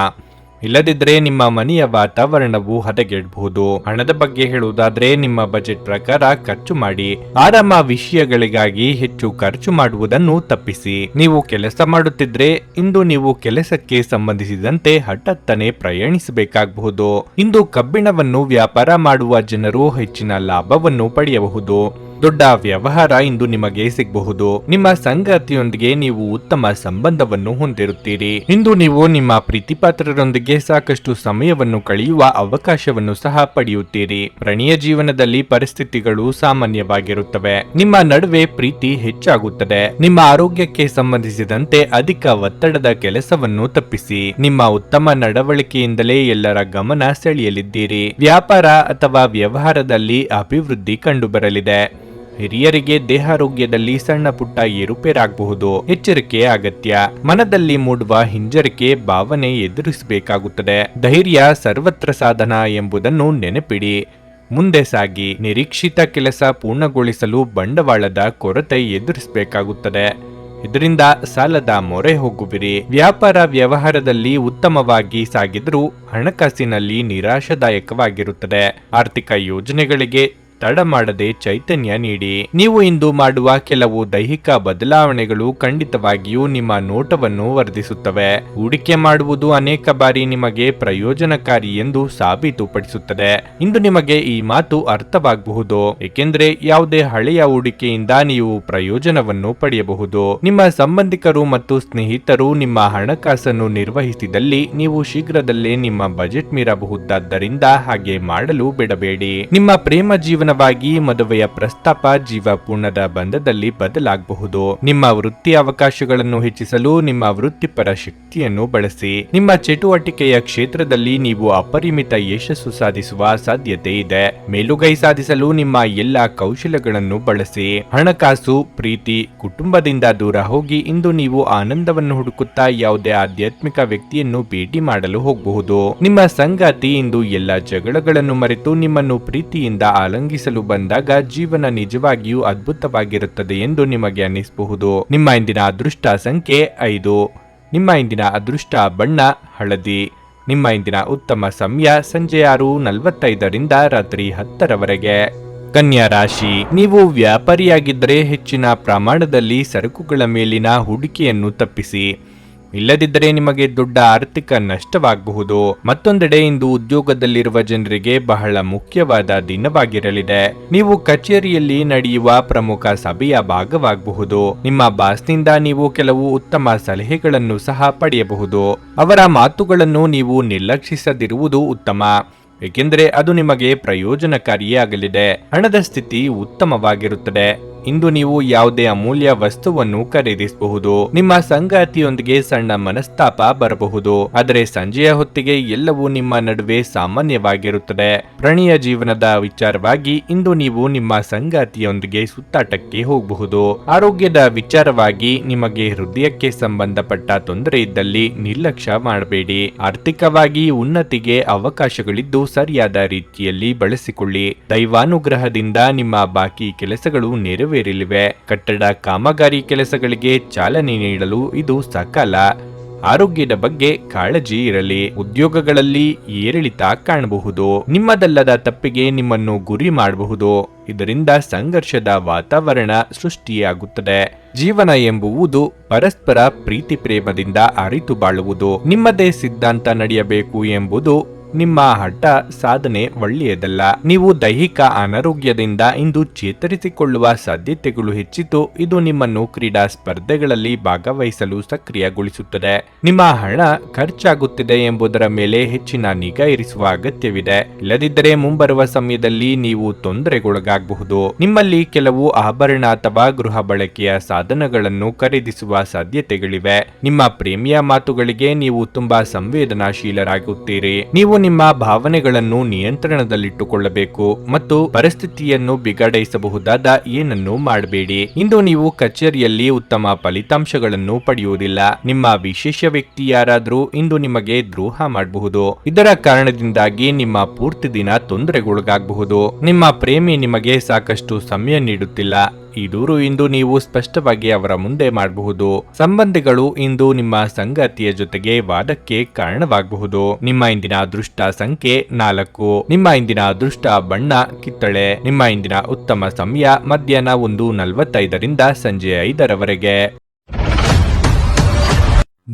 ಇಲ್ಲದಿದ್ದರೆ ನಿಮ್ಮ ಮನೆಯ ವಾತಾವರಣವು ಹದಗೆಡಬಹುದು. ಹಣದ ಬಗ್ಗೆ ಹೇಳುವುದಾದ್ರೆ ನಿಮ್ಮ ಬಜೆಟ್ ಪ್ರಕಾರ ಖರ್ಚು ಮಾಡಿ. ಆರಾಮ ವಿಷಯಗಳಿಗಾಗಿ ಹೆಚ್ಚು ಖರ್ಚು ಮಾಡುವುದನ್ನು ತಪ್ಪಿಸಿ. ನೀವು ಕೆಲಸ ಮಾಡುತ್ತಿದ್ರೆ ಇಂದು ನೀವು ಕೆಲಸಕ್ಕೆ ಸಂಬಂಧಿಸಿದಂತೆ ಹಠಾತ್ತನೆ ಪ್ರಯಾಣಿಸಬೇಕಾಗಬಹುದು. ಇಂದು ಕಬ್ಬಿಣವನ್ನು ವ್ಯಾಪಾರ ಮಾಡುವ ಜನರು ಹೆಚ್ಚಿನ ಲಾಭವನ್ನು ಪಡೆಯಬಹುದು. ದೊಡ್ಡ ವ್ಯವಹಾರ ಇಂದು ನಿಮಗೆ ಸಿಗಬಹುದು. ನಿಮ್ಮ ಸಂಗಾತಿಯೊಂದಿಗೆ ನೀವು ಉತ್ತಮ ಸಂಬಂಧವನ್ನು ಹೊಂದಿರುತ್ತೀರಿ. ಇಂದು ನೀವು ನಿಮ್ಮ ಪ್ರೀತಿಪಾತ್ರರೊಂದಿಗೆ ಸಾಕಷ್ಟು ಸಮಯವನ್ನು ಕಳೆಯುವ ಅವಕಾಶವನ್ನು ಸಹ ಪಡೆಯುತ್ತೀರಿ. ಪ್ರಣಯ ಜೀವನದಲ್ಲಿ ಪರಿಸ್ಥಿತಿಗಳು ಸಾಮಾನ್ಯವಾಗಿರುತ್ತವೆ. ನಿಮ್ಮ ನಡುವೆ ಪ್ರೀತಿ ಹೆಚ್ಚಾಗುತ್ತದೆ. ನಿಮ್ಮ ಆರೋಗ್ಯಕ್ಕೆ ಸಂಬಂಧಿಸಿದಂತೆ ಅಧಿಕ ಒತ್ತಡದ ಕೆಲಸವನ್ನು ತಪ್ಪಿಸಿ. ನಿಮ್ಮ ಉತ್ತಮ ನಡವಳಿಕೆಯಿಂದಲೇ ಎಲ್ಲರ ಗಮನ ಸೆಳೆಯಲಿದ್ದೀರಿ. ವ್ಯಾಪಾರ ಅಥವಾ ವ್ಯವಹಾರದಲ್ಲಿ ಅಭಿವೃದ್ಧಿ ಕಂಡುಬರಲಿದೆ. ಹಿರಿಯರಿಗೆ ದೇಹಾರೋಗ್ಯದಲ್ಲಿ ಸಣ್ಣ ಪುಟ್ಟ ಏರುಪೇರಾಗಬಹುದು. ಎಚ್ಚರಿಕೆ ಅಗತ್ಯ. ಮನದಲ್ಲಿ ಮೂಡುವ ಹಿಂಜರಿಕೆ ಭಾವನೆ ಎದುರಿಸಬೇಕಾಗುತ್ತದೆ. ಧೈರ್ಯ ಸರ್ವತ್ರ ಸಾಧನ ಎಂಬುದನ್ನು ನೆನಪಿಡಿ. ಮುಂದೆ ಸಾಗಿ. ನಿರೀಕ್ಷಿತ ಕೆಲಸ ಪೂರ್ಣಗೊಳಿಸಲು ಬಂಡವಾಳದ ಕೊರತೆ ಎದುರಿಸಬೇಕಾಗುತ್ತದೆ. ಇದರಿಂದ ಸಾಲದ ಮೊರೆ ಹೋಗುವಿರಿ. ವ್ಯಾಪಾರ ವ್ಯವಹಾರದಲ್ಲಿ ಉತ್ತಮವಾಗಿ ಸಾಗಿದರೂ ಹಣಕಾಸಿನಲ್ಲಿ ನಿರಾಶಾದಾಯಕವಾಗಿರುತ್ತದೆ. ಆರ್ಥಿಕ ಯೋಜನೆಗಳಿಗೆ ತಡ ಮಾಡದೆ ಚೈತನ್ಯ ನೀಡಿ. ನೀವು ಇಂದು ಮಾಡುವ ಕೆಲವು ದೈಹಿಕ ಬದಲಾವಣೆಗಳು ಖಂಡಿತವಾಗಿಯೂ ನಿಮ್ಮ ನೋಟವನ್ನು ವರ್ಧಿಸುತ್ತವೆ. ಹೂಡಿಕೆ ಮಾಡುವುದು ಅನೇಕ ಬಾರಿ ನಿಮಗೆ ಪ್ರಯೋಜನಕಾರಿ ಎಂದು ಸಾಬೀತುಪಡಿಸುತ್ತದೆ. ಇಂದು ನಿಮಗೆ ಈ ಮಾತು ಅರ್ಥವಾಗಬಹುದು, ಏಕೆಂದರೆ ಯಾವುದೇ ಹಳೆಯ ಹೂಡಿಕೆಯಿಂದ ನೀವು ಪ್ರಯೋಜನವನ್ನು ಪಡೆಯಬಹುದು. ನಿಮ್ಮ ಸಂಬಂಧಿಕರು ಮತ್ತು ಸ್ನೇಹಿತರು ನಿಮ್ಮ ಹಣಕಾಸನ್ನು ನಿರ್ವಹಿಸಿದಲ್ಲಿ ನೀವು ಶೀಘ್ರದಲ್ಲೇ ನಿಮ್ಮ ಬಜೆಟ್ ಮೀರಬಹುದಾದ್ದರಿಂದ ಹಾಗೆ ಮಾಡಲು ಬಿಡಬೇಡಿ. ನಿಮ್ಮ ಪ್ರೇಮ ಜೀವನವಾಗಿ ಮದುವೆಯ ಪ್ರಸ್ತಾಪ ಜೀವಪೂರ್ಣದ ಬಂಧದಲ್ಲಿ ಬದಲಾಗಬಹುದು. ನಿಮ್ಮ ವೃತ್ತಿ ಅವಕಾಶಗಳನ್ನು ಹೆಚ್ಚಿಸಲು ನಿಮ್ಮ ವೃತ್ತಿಪರ ಶಕ್ತಿಯನ್ನು ಬಳಸಿ. ನಿಮ್ಮ ಚಟುವಟಿಕೆಯ ಕ್ಷೇತ್ರದಲ್ಲಿ ನೀವು ಅಪರಿಮಿತ ಯಶಸ್ಸು ಸಾಧಿಸುವ ಸಾಧ್ಯತೆ ಇದೆ. ಮೇಲುಗೈ ಸಾಧಿಸಲು ನಿಮ್ಮ ಎಲ್ಲ ಕೌಶಲ್ಯಗಳನ್ನು ಬಳಸಿ. ಹಣಕಾಸು, ಪ್ರೀತಿ, ಕುಟುಂಬದಿಂದ ದೂರ ಹೋಗಿ ಇಂದು ನೀವು ಆನಂದವನ್ನು ಹುಡುಕುತ್ತಾ ಯಾವುದೇ ಆಧ್ಯಾತ್ಮಿಕ ವ್ಯಕ್ತಿಯನ್ನು ಭೇಟಿ ಮಾಡಲು ಹೋಗಬಹುದು. ನಿಮ್ಮ ಸಂಗಾತಿ ಇಂದು ಎಲ್ಲ ಜಗಳಗಳನ್ನು ಮರೆತು ನಿಮ್ಮನ್ನು ಪ್ರೀತಿಯಿಂದ ಆಲಂಗಿಸಲು ಬಂದಾಗ ಜೀವನ ನಿಜವಾಗಿಯೂ ಅದ್ಭುತವಾಗಿರುತ್ತದೆ ಎಂದು ನಿಮಗೆ ಅನ್ನಿಸಬಹುದು. ನಿಮ್ಮ ಇಂದಿನ ಅದೃಷ್ಟ ಸಂಖ್ಯೆ 5. ನಿಮ್ಮ ಇಂದಿನ ಅದೃಷ್ಟ ಬಣ್ಣ ಹಳದಿ. ನಿಮ್ಮ ಇಂದಿನ ಉತ್ತಮ ಸಮಯ ಸಂಜೆ 6:45 ರಿಂದ ರಾತ್ರಿ 10 ಕನ್ಯಾ ರಾಶಿ. ನೀವು ವ್ಯಾಪಾರಿಯಾಗಿದ್ದರೆ ಹೆಚ್ಚಿನ ಪ್ರಮಾಣದಲ್ಲಿ ಸರಕುಗಳ ಮೇಲಿನ ಹೂಡಿಕೆಯನ್ನು ತಪ್ಪಿಸಿ. ಇಲ್ಲದಿದ್ದರೆ ನಿಮಗೆ ದೊಡ್ಡ ಆರ್ಥಿಕ ನಷ್ಟವಾಗಬಹುದು. ಮತ್ತೊಂದೆಡೆ ಇಂದು ಉದ್ಯೋಗದಲ್ಲಿರುವ ಜನರಿಗೆ ಬಹಳ ಮುಖ್ಯವಾದ ದಿನವಾಗಿರಲಿದೆ. ನೀವು ಕಚೇರಿಯಲ್ಲಿ ನಡೆಯುವ ಪ್ರಮುಖ ಸಭೆಯ ಭಾಗವಾಗಬಹುದು. ನಿಮ್ಮ ಬಾಸ್ನಿಂದ ನೀವು ಕೆಲವು ಉತ್ತಮ ಸಲಹೆಗಳನ್ನು ಸಹ ಪಡೆಯಬಹುದು. ಅವರ ಮಾತುಗಳನ್ನು ನೀವು ನಿರ್ಲಕ್ಷಿಸದಿರುವುದು ಉತ್ತಮ, ಏಕೆಂದರೆ ಅದು ನಿಮಗೆ ಪ್ರಯೋಜನಕಾರಿಯೇ ಆಗಲಿದೆ. ಹಣದ ಸ್ಥಿತಿ ಉತ್ತಮವಾಗಿರುತ್ತದೆ. ಇಂದು ನೀವು ಯಾವುದೇ ಅಮೂಲ್ಯ ವಸ್ತುವನ್ನು ಖರೀದಿಸಬಹುದು. ನಿಮ್ಮ ಸಂಗಾತಿಯೊಂದಿಗೆ ಸಣ್ಣ ಮನಸ್ತಾಪ ಬರಬಹುದು, ಆದರೆ ಸಂಜೆಯ ಹೊತ್ತಿಗೆ ಎಲ್ಲವೂ ನಿಮ್ಮ ನಡುವೆ ಸಾಮಾನ್ಯವಾಗಿರುತ್ತದೆ. ಪ್ರಣಯ ಜೀವನದ ವಿಚಾರವಾಗಿ ಇಂದು ನೀವು ನಿಮ್ಮ ಸಂಗಾತಿಯೊಂದಿಗೆ ಸುತ್ತಾಟಕ್ಕೆ ಹೋಗಬಹುದು. ಆರೋಗ್ಯದ ವಿಚಾರವಾಗಿ ನಿಮಗೆ ಹೃದಯಕ್ಕೆ ಸಂಬಂಧಪಟ್ಟ ತೊಂದರೆ ಇದ್ದಲ್ಲಿ ನಿರ್ಲಕ್ಷ್ಯ ಮಾಡಬೇಡಿ. ಆರ್ಥಿಕವಾಗಿ ಉನ್ನತಿಗೆ ಅವಕಾಶಗಳಿದ್ದು ಸರಿಯಾದ ರೀತಿಯಲ್ಲಿ ಬಳಸಿಕೊಳ್ಳಿ. ದೈವಾನುಗ್ರಹದಿಂದ ನಿಮ್ಮ ಬಾಕಿ ಕೆಲಸಗಳು ನೆರವೇರಲಿವೆ. ಕಟ್ಟಡ ಕಾಮಗಾರಿ ಕೆಲಸಗಳಿಗೆ ಚಾಲನೆ ನೀಡಲು ಇದು ಸಕಾಲ. ಆರೋಗ್ಯದ ಬಗ್ಗೆ ಕಾಳಜಿ ಇರಲಿ. ಉದ್ಯೋಗಗಳಲ್ಲಿ ಏರಿಳಿತ ಕಾಣಬಹುದು. ನಿಮ್ಮದಲ್ಲದ ತಪ್ಪಿಗೆ ನಿಮ್ಮನ್ನು ಗುರಿ ಮಾಡಬಹುದು. ಇದರಿಂದ ಸಂಘರ್ಷದ ವಾತಾವರಣ ಸೃಷ್ಟಿಯಾಗುತ್ತದೆ. ಜೀವನ ಎಂಬುವುದು ಪರಸ್ಪರ ಪ್ರೀತಿ ಪ್ರೇಮದಿಂದ ಅರಿತು ಬಾಳುವುದು. ನಿಮ್ಮದೇ ಸಿದ್ಧಾಂತ ನಡೆಯಬೇಕು ಎಂಬುದು ನಿಮ್ಮ ಹಠ ಸಾಧನೆ ಒಳ್ಳೆಯದಲ್ಲ. ನೀವು ದೈಹಿಕ ಅನಾರೋಗ್ಯದಿಂದ ಇಂದು ಚೇತರಿಸಿಕೊಳ್ಳುವ ಸಾಧ್ಯತೆಗಳು ಹೆಚ್ಚಿತು. ಇದು ನಿಮ್ಮನ್ನು ಕ್ರೀಡಾ ಸ್ಪರ್ಧೆಗಳಲ್ಲಿ ಭಾಗವಹಿಸಲು ಸಕ್ರಿಯಗೊಳಿಸುತ್ತದೆ. ನಿಮ್ಮ ಹಣ ಖರ್ಚಾಗುತ್ತಿದೆ ಎಂಬುದರ ಮೇಲೆ ಹೆಚ್ಚಿನ ನಿಗಾ ಇರಿಸುವ ಅಗತ್ಯವಿದೆ. ಇಲ್ಲದಿದ್ದರೆ ಮುಂಬರುವ ಸಮಯದಲ್ಲಿ ನೀವು ತೊಂದರೆಗೊಳಗಾಗಬಹುದು. ನಿಮ್ಮಲ್ಲಿ ಕೆಲವು ಆಭರಣ ಅಥವಾ ಗೃಹ ಬಳಕೆಯ ಸಾಧನಗಳನ್ನು ಖರೀದಿಸುವ ಸಾಧ್ಯತೆಗಳಿವೆ. ನಿಮ್ಮ ಪ್ರೇಮಿಯ ಮಾತುಗಳಿಗೆ ನೀವು ತುಂಬಾ ಸಂವೇದನಾಶೀಲರಾಗುತ್ತೀರಿ. ನೀವು ನಿಮ್ಮ ಭಾವನೆಗಳನ್ನು ನಿಯಂತ್ರಣದಲ್ಲಿಟ್ಟುಕೊಳ್ಳಬೇಕು ಮತ್ತು ಪರಿಸ್ಥಿತಿಯನ್ನು ಬಿಗಡಾಯಿಸಬಹುದಾದ ಏನನ್ನೂ ಮಾಡಬೇಡಿ. ಇಂದು ನೀವು ಕಚೇರಿಯಲ್ಲಿ ಉತ್ತಮ ಫಲಿತಾಂಶಗಳನ್ನು ಪಡೆಯುವುದಿಲ್ಲ. ನಿಮ್ಮ ವಿಶೇಷ ವ್ಯಕ್ತಿ ಯಾರಾದರೂ ಇಂದು ನಿಮಗೆ ದ್ರೋಹ ಮಾಡಬಹುದು. ಇದರ ಕಾರಣದಿಂದಾಗಿ ನಿಮ್ಮ ಪೂರ್ತಿ ದಿನ ತೊಂದರೆಗೊಳಗಾಗಬಹುದು. ನಿಮ್ಮ ಪ್ರೇಮಿ ನಿಮಗೆ ಸಾಕಷ್ಟು ಸಮಯ ನೀಡುತ್ತಿಲ್ಲ. ಈ ದೂರು ಇಂದು ನೀವು ಸ್ಪಷ್ಟವಾಗಿ ಅವರ ಮುಂದೆ ಮಾಡಬಹುದು. ಸಂಬಂಧಿಗಳು ಇಂದು ನಿಮ್ಮ ಸಂಗಾತಿಯ ಜೊತೆಗೆ ವಾದಕ್ಕೆ ಕಾರಣವಾಗಬಹುದು. ನಿಮ್ಮ ಇಂದಿನ ಅದೃಷ್ಟ ಸಂಖ್ಯೆ 4. ನಿಮ್ಮ ಇಂದಿನ ಅದೃಷ್ಟ ಬಣ್ಣ ಕಿತ್ತಳೆ. ನಿಮ್ಮ ಇಂದಿನ ಉತ್ತಮ ಸಮಯ ಮಧ್ಯಾಹ್ನ 1:45 ಸಂಜೆ 5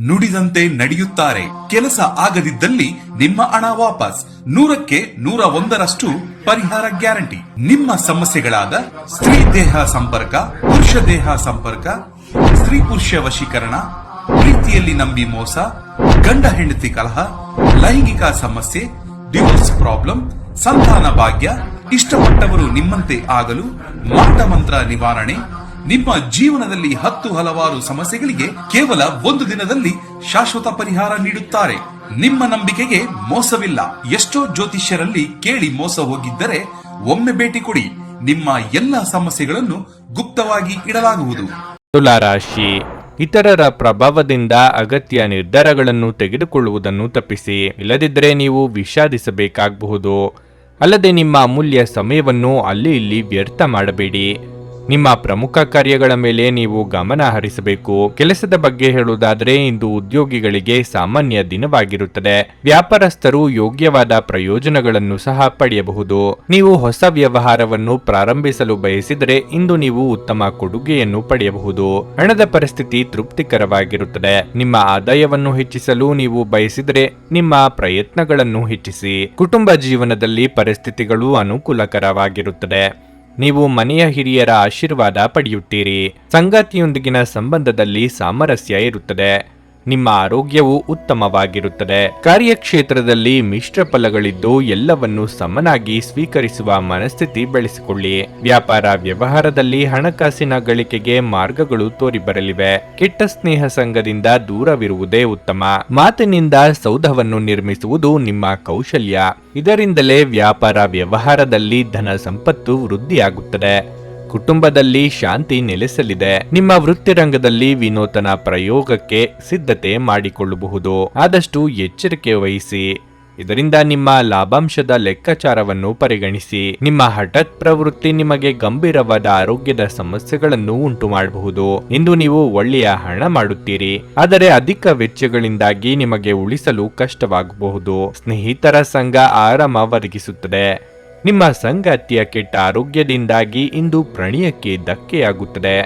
ನುಡಿದಂತೆ ನಡೆಯುತ್ತಾರೆ. ಕೆಲಸ ಆಗದಿದ್ದಲ್ಲಿ ನಿಮ್ಮ ಹಣ ವಾಪಸ್. 100ಕ್ಕೆ 101ರಷ್ಟು ಪರಿಹಾರ ಗ್ಯಾರಂಟಿ. ನಿಮ್ಮ ಸಮಸ್ಯೆಗಳಾದ ಸ್ತ್ರೀ ದೇಹ ಸಂಪರ್ಕ, ಪುರುಷ ದೇಹ ಸಂಪರ್ಕ, ಸ್ತ್ರೀ ಪುರುಷ ವಶೀಕರಣ, ಪ್ರೀತಿಯಲ್ಲಿ ನಂಬಿ ಮೋಸ, ಗಂಡ ಹೆಂಡತಿ ಕಲಹ, ಲೈಂಗಿಕ ಸಮಸ್ಯೆ, ಡಿವೋರ್ಸ್ ಪ್ರಾಬ್ಲಮ್, ಸಂತಾನ ಭಾಗ್ಯ, ಇಷ್ಟಪಟ್ಟವರು ನಿಮ್ಮಂತೆ ಆಗಲು, ಮಾಟ ಮಂತ್ರ ನಿವಾರಣೆ, ನಿಮ್ಮ ಜೀವನದಲ್ಲಿ 10 ಹಲವಾರು ಸಮಸ್ಯೆಗಳಿಗೆ ಕೇವಲ 1 ದಿನದಲ್ಲಿ ಶಾಶ್ವತ ಪರಿಹಾರ ನೀಡುತ್ತಾರೆ. ನಿಮ್ಮ ನಂಬಿಕೆಗೆ ಮೋಸವಿಲ್ಲ. ಎಷ್ಟೋ ಜ್ಯೋತಿಷ್ಯರಲ್ಲಿ ಕೇಳಿ ಮೋಸ ಹೋಗಿದ್ದರೆ ಒಮ್ಮೆ ಭೇಟಿ ಕೊಡಿ. ನಿಮ್ಮ ಎಲ್ಲ ಸಮಸ್ಯೆಗಳನ್ನು ಗುಪ್ತವಾಗಿ ಇಡಲಾಗುವುದು. ತುಲಾರಾಶಿ, ಇತರರ ಪ್ರಭಾವದಿಂದ ಅಗತ್ಯ ನಿರ್ಧಾರಗಳನ್ನು ತೆಗೆದುಕೊಳ್ಳುವುದನ್ನು ತಪ್ಪಿಸಿ. ಇಲ್ಲದಿದ್ದರೆ ನೀವು ವಿಷಾದಿಸಬೇಕಾಗಬಹುದು. ಅಲ್ಲದೆ ನಿಮ್ಮ ಅಮೂಲ್ಯ ಸಮಯವನ್ನು ಅಲ್ಲಿ ಇಲ್ಲಿ ವ್ಯರ್ಥ ಮಾಡಬೇಡಿ. ನಿಮ್ಮ ಪ್ರಮುಖ ಕಾರ್ಯಗಳ ಮೇಲೆ ನೀವು ಗಮನ ಹರಿಸಬೇಕು. ಕೆಲಸದ ಬಗ್ಗೆ ಹೇಳುವುದಾದರೆ ಇಂದು ಉದ್ಯೋಗಿಗಳಿಗೆ ಸಾಮಾನ್ಯ ದಿನವಾಗಿರುತ್ತದೆ. ವ್ಯಾಪಾರಸ್ಥರು ಯೋಗ್ಯವಾದ ಪ್ರಯೋಜನಗಳನ್ನು ಸಹ ಪಡೆಯಬಹುದು. ನೀವು ಹೊಸ ವ್ಯವಹಾರವನ್ನು ಪ್ರಾರಂಭಿಸಲು ಬಯಸಿದರೆ ಇಂದು ನೀವು ಉತ್ತಮ ಕೊಡುಗೆಯನ್ನು ಪಡೆಯಬಹುದು. ಹಣದ ಪರಿಸ್ಥಿತಿ ತೃಪ್ತಿಕರವಾಗಿರುತ್ತದೆ. ನಿಮ್ಮ ಆದಾಯವನ್ನು ಹೆಚ್ಚಿಸಲು ನೀವು ಬಯಸಿದರೆ ನಿಮ್ಮ ಪ್ರಯತ್ನಗಳನ್ನು ಹೆಚ್ಚಿಸಿ. ಕುಟುಂಬ ಜೀವನದಲ್ಲಿ ಪರಿಸ್ಥಿತಿಗಳು ಅನುಕೂಲಕರವಾಗಿರುತ್ತದೆ. ನೀವು ಮನೆಯ ಹಿರಿಯರ ಆಶೀರ್ವಾದ ಪಡೆಯುತ್ತೀರಿ. ಸಂಗಾತಿಯೊಂದಿಗಿನ ಸಂಬಂಧದಲ್ಲಿ ಸಾಮರಸ್ಯ ಇರುತ್ತದೆ. ನಿಮ್ಮ ಆರೋಗ್ಯವು ಉತ್ತಮವಾಗಿರುತ್ತದೆ. ಕಾರ್ಯಕ್ಷೇತ್ರದಲ್ಲಿ ಮಿಶ್ರ ಫಲಗಳಿದ್ದು ಎಲ್ಲವನ್ನು ಸಮನಾಗಿ ಸ್ವೀಕರಿಸುವ ಮನಸ್ಥಿತಿ ಬೆಳೆಸಿಕೊಳ್ಳಿ. ವ್ಯಾಪಾರ ವ್ಯವಹಾರದಲ್ಲಿ ಹಣಕಾಸಿನ ಗಳಿಕೆಗೆ ಮಾರ್ಗಗಳು ತೋರಿಬರಲಿವೆ. ಕೆಟ್ಟ ಸ್ನೇಹ ಸಂಘದಿಂದ ದೂರವಿರುವುದೇ ಉತ್ತಮ. ಮಾತಿನಿಂದ ಸೌಧವನ್ನು ನಿರ್ಮಿಸುವುದು ನಿಮ್ಮ ಕೌಶಲ್ಯ. ಇದರಿಂದಲೇ ವ್ಯಾಪಾರ ವ್ಯವಹಾರದಲ್ಲಿ ಧನ ಸಂಪತ್ತು ವೃದ್ಧಿಯಾಗುತ್ತದೆ. ಕುಟುಂಬದಲ್ಲಿ ಶಾಂತಿ ನೆಲೆಸಲಿದೆ. ನಿಮ್ಮ ವೃತ್ತಿರಂಗದಲ್ಲಿ ವಿನೂತನ ಪ್ರಯೋಗಕ್ಕೆ ಸಿದ್ಧತೆ ಮಾಡಿಕೊಳ್ಳಬಹುದು. ಆದಷ್ಟು ಎಚ್ಚರಿಕೆ ವಹಿಸಿ. ಇದರಿಂದ ನಿಮ್ಮ ಲಾಭಾಂಶದ ಲೆಕ್ಕಾಚಾರವನ್ನು ಪರಿಗಣಿಸಿ. ನಿಮ್ಮ ಹಠಾತ್ ಪ್ರವೃತ್ತಿ ನಿಮಗೆ ಗಂಭೀರವಾದ ಆರೋಗ್ಯದ ಸಮಸ್ಯೆಗಳನ್ನು ಉಂಟು ಮಾಡಬಹುದು. ಇಂದು ನೀವು ಒಳ್ಳೆಯ ಹಣ ಮಾಡುತ್ತೀರಿ, ಆದರೆ ಅಧಿಕ ವೆಚ್ಚಗಳಿಂದಾಗಿ ನಿಮಗೆ ಉಳಿಸಲು ಕಷ್ಟವಾಗಬಹುದು. ಸ್ನೇಹಿತರ ಸಂಘ ಆರಾಮ ಒದಗಿಸುತ್ತದೆ. ನಿಮ್ಮ ಸಂಗಾತಿಯ ಕೆಟ್ಟ ಆರೋಗ್ಯದಿಂದಾಗಿ ಇಂದು ಪ್ರಣಯಕ್ಕೆ ಧಕ್ಕೆಯಾಗುತ್ತದೆ.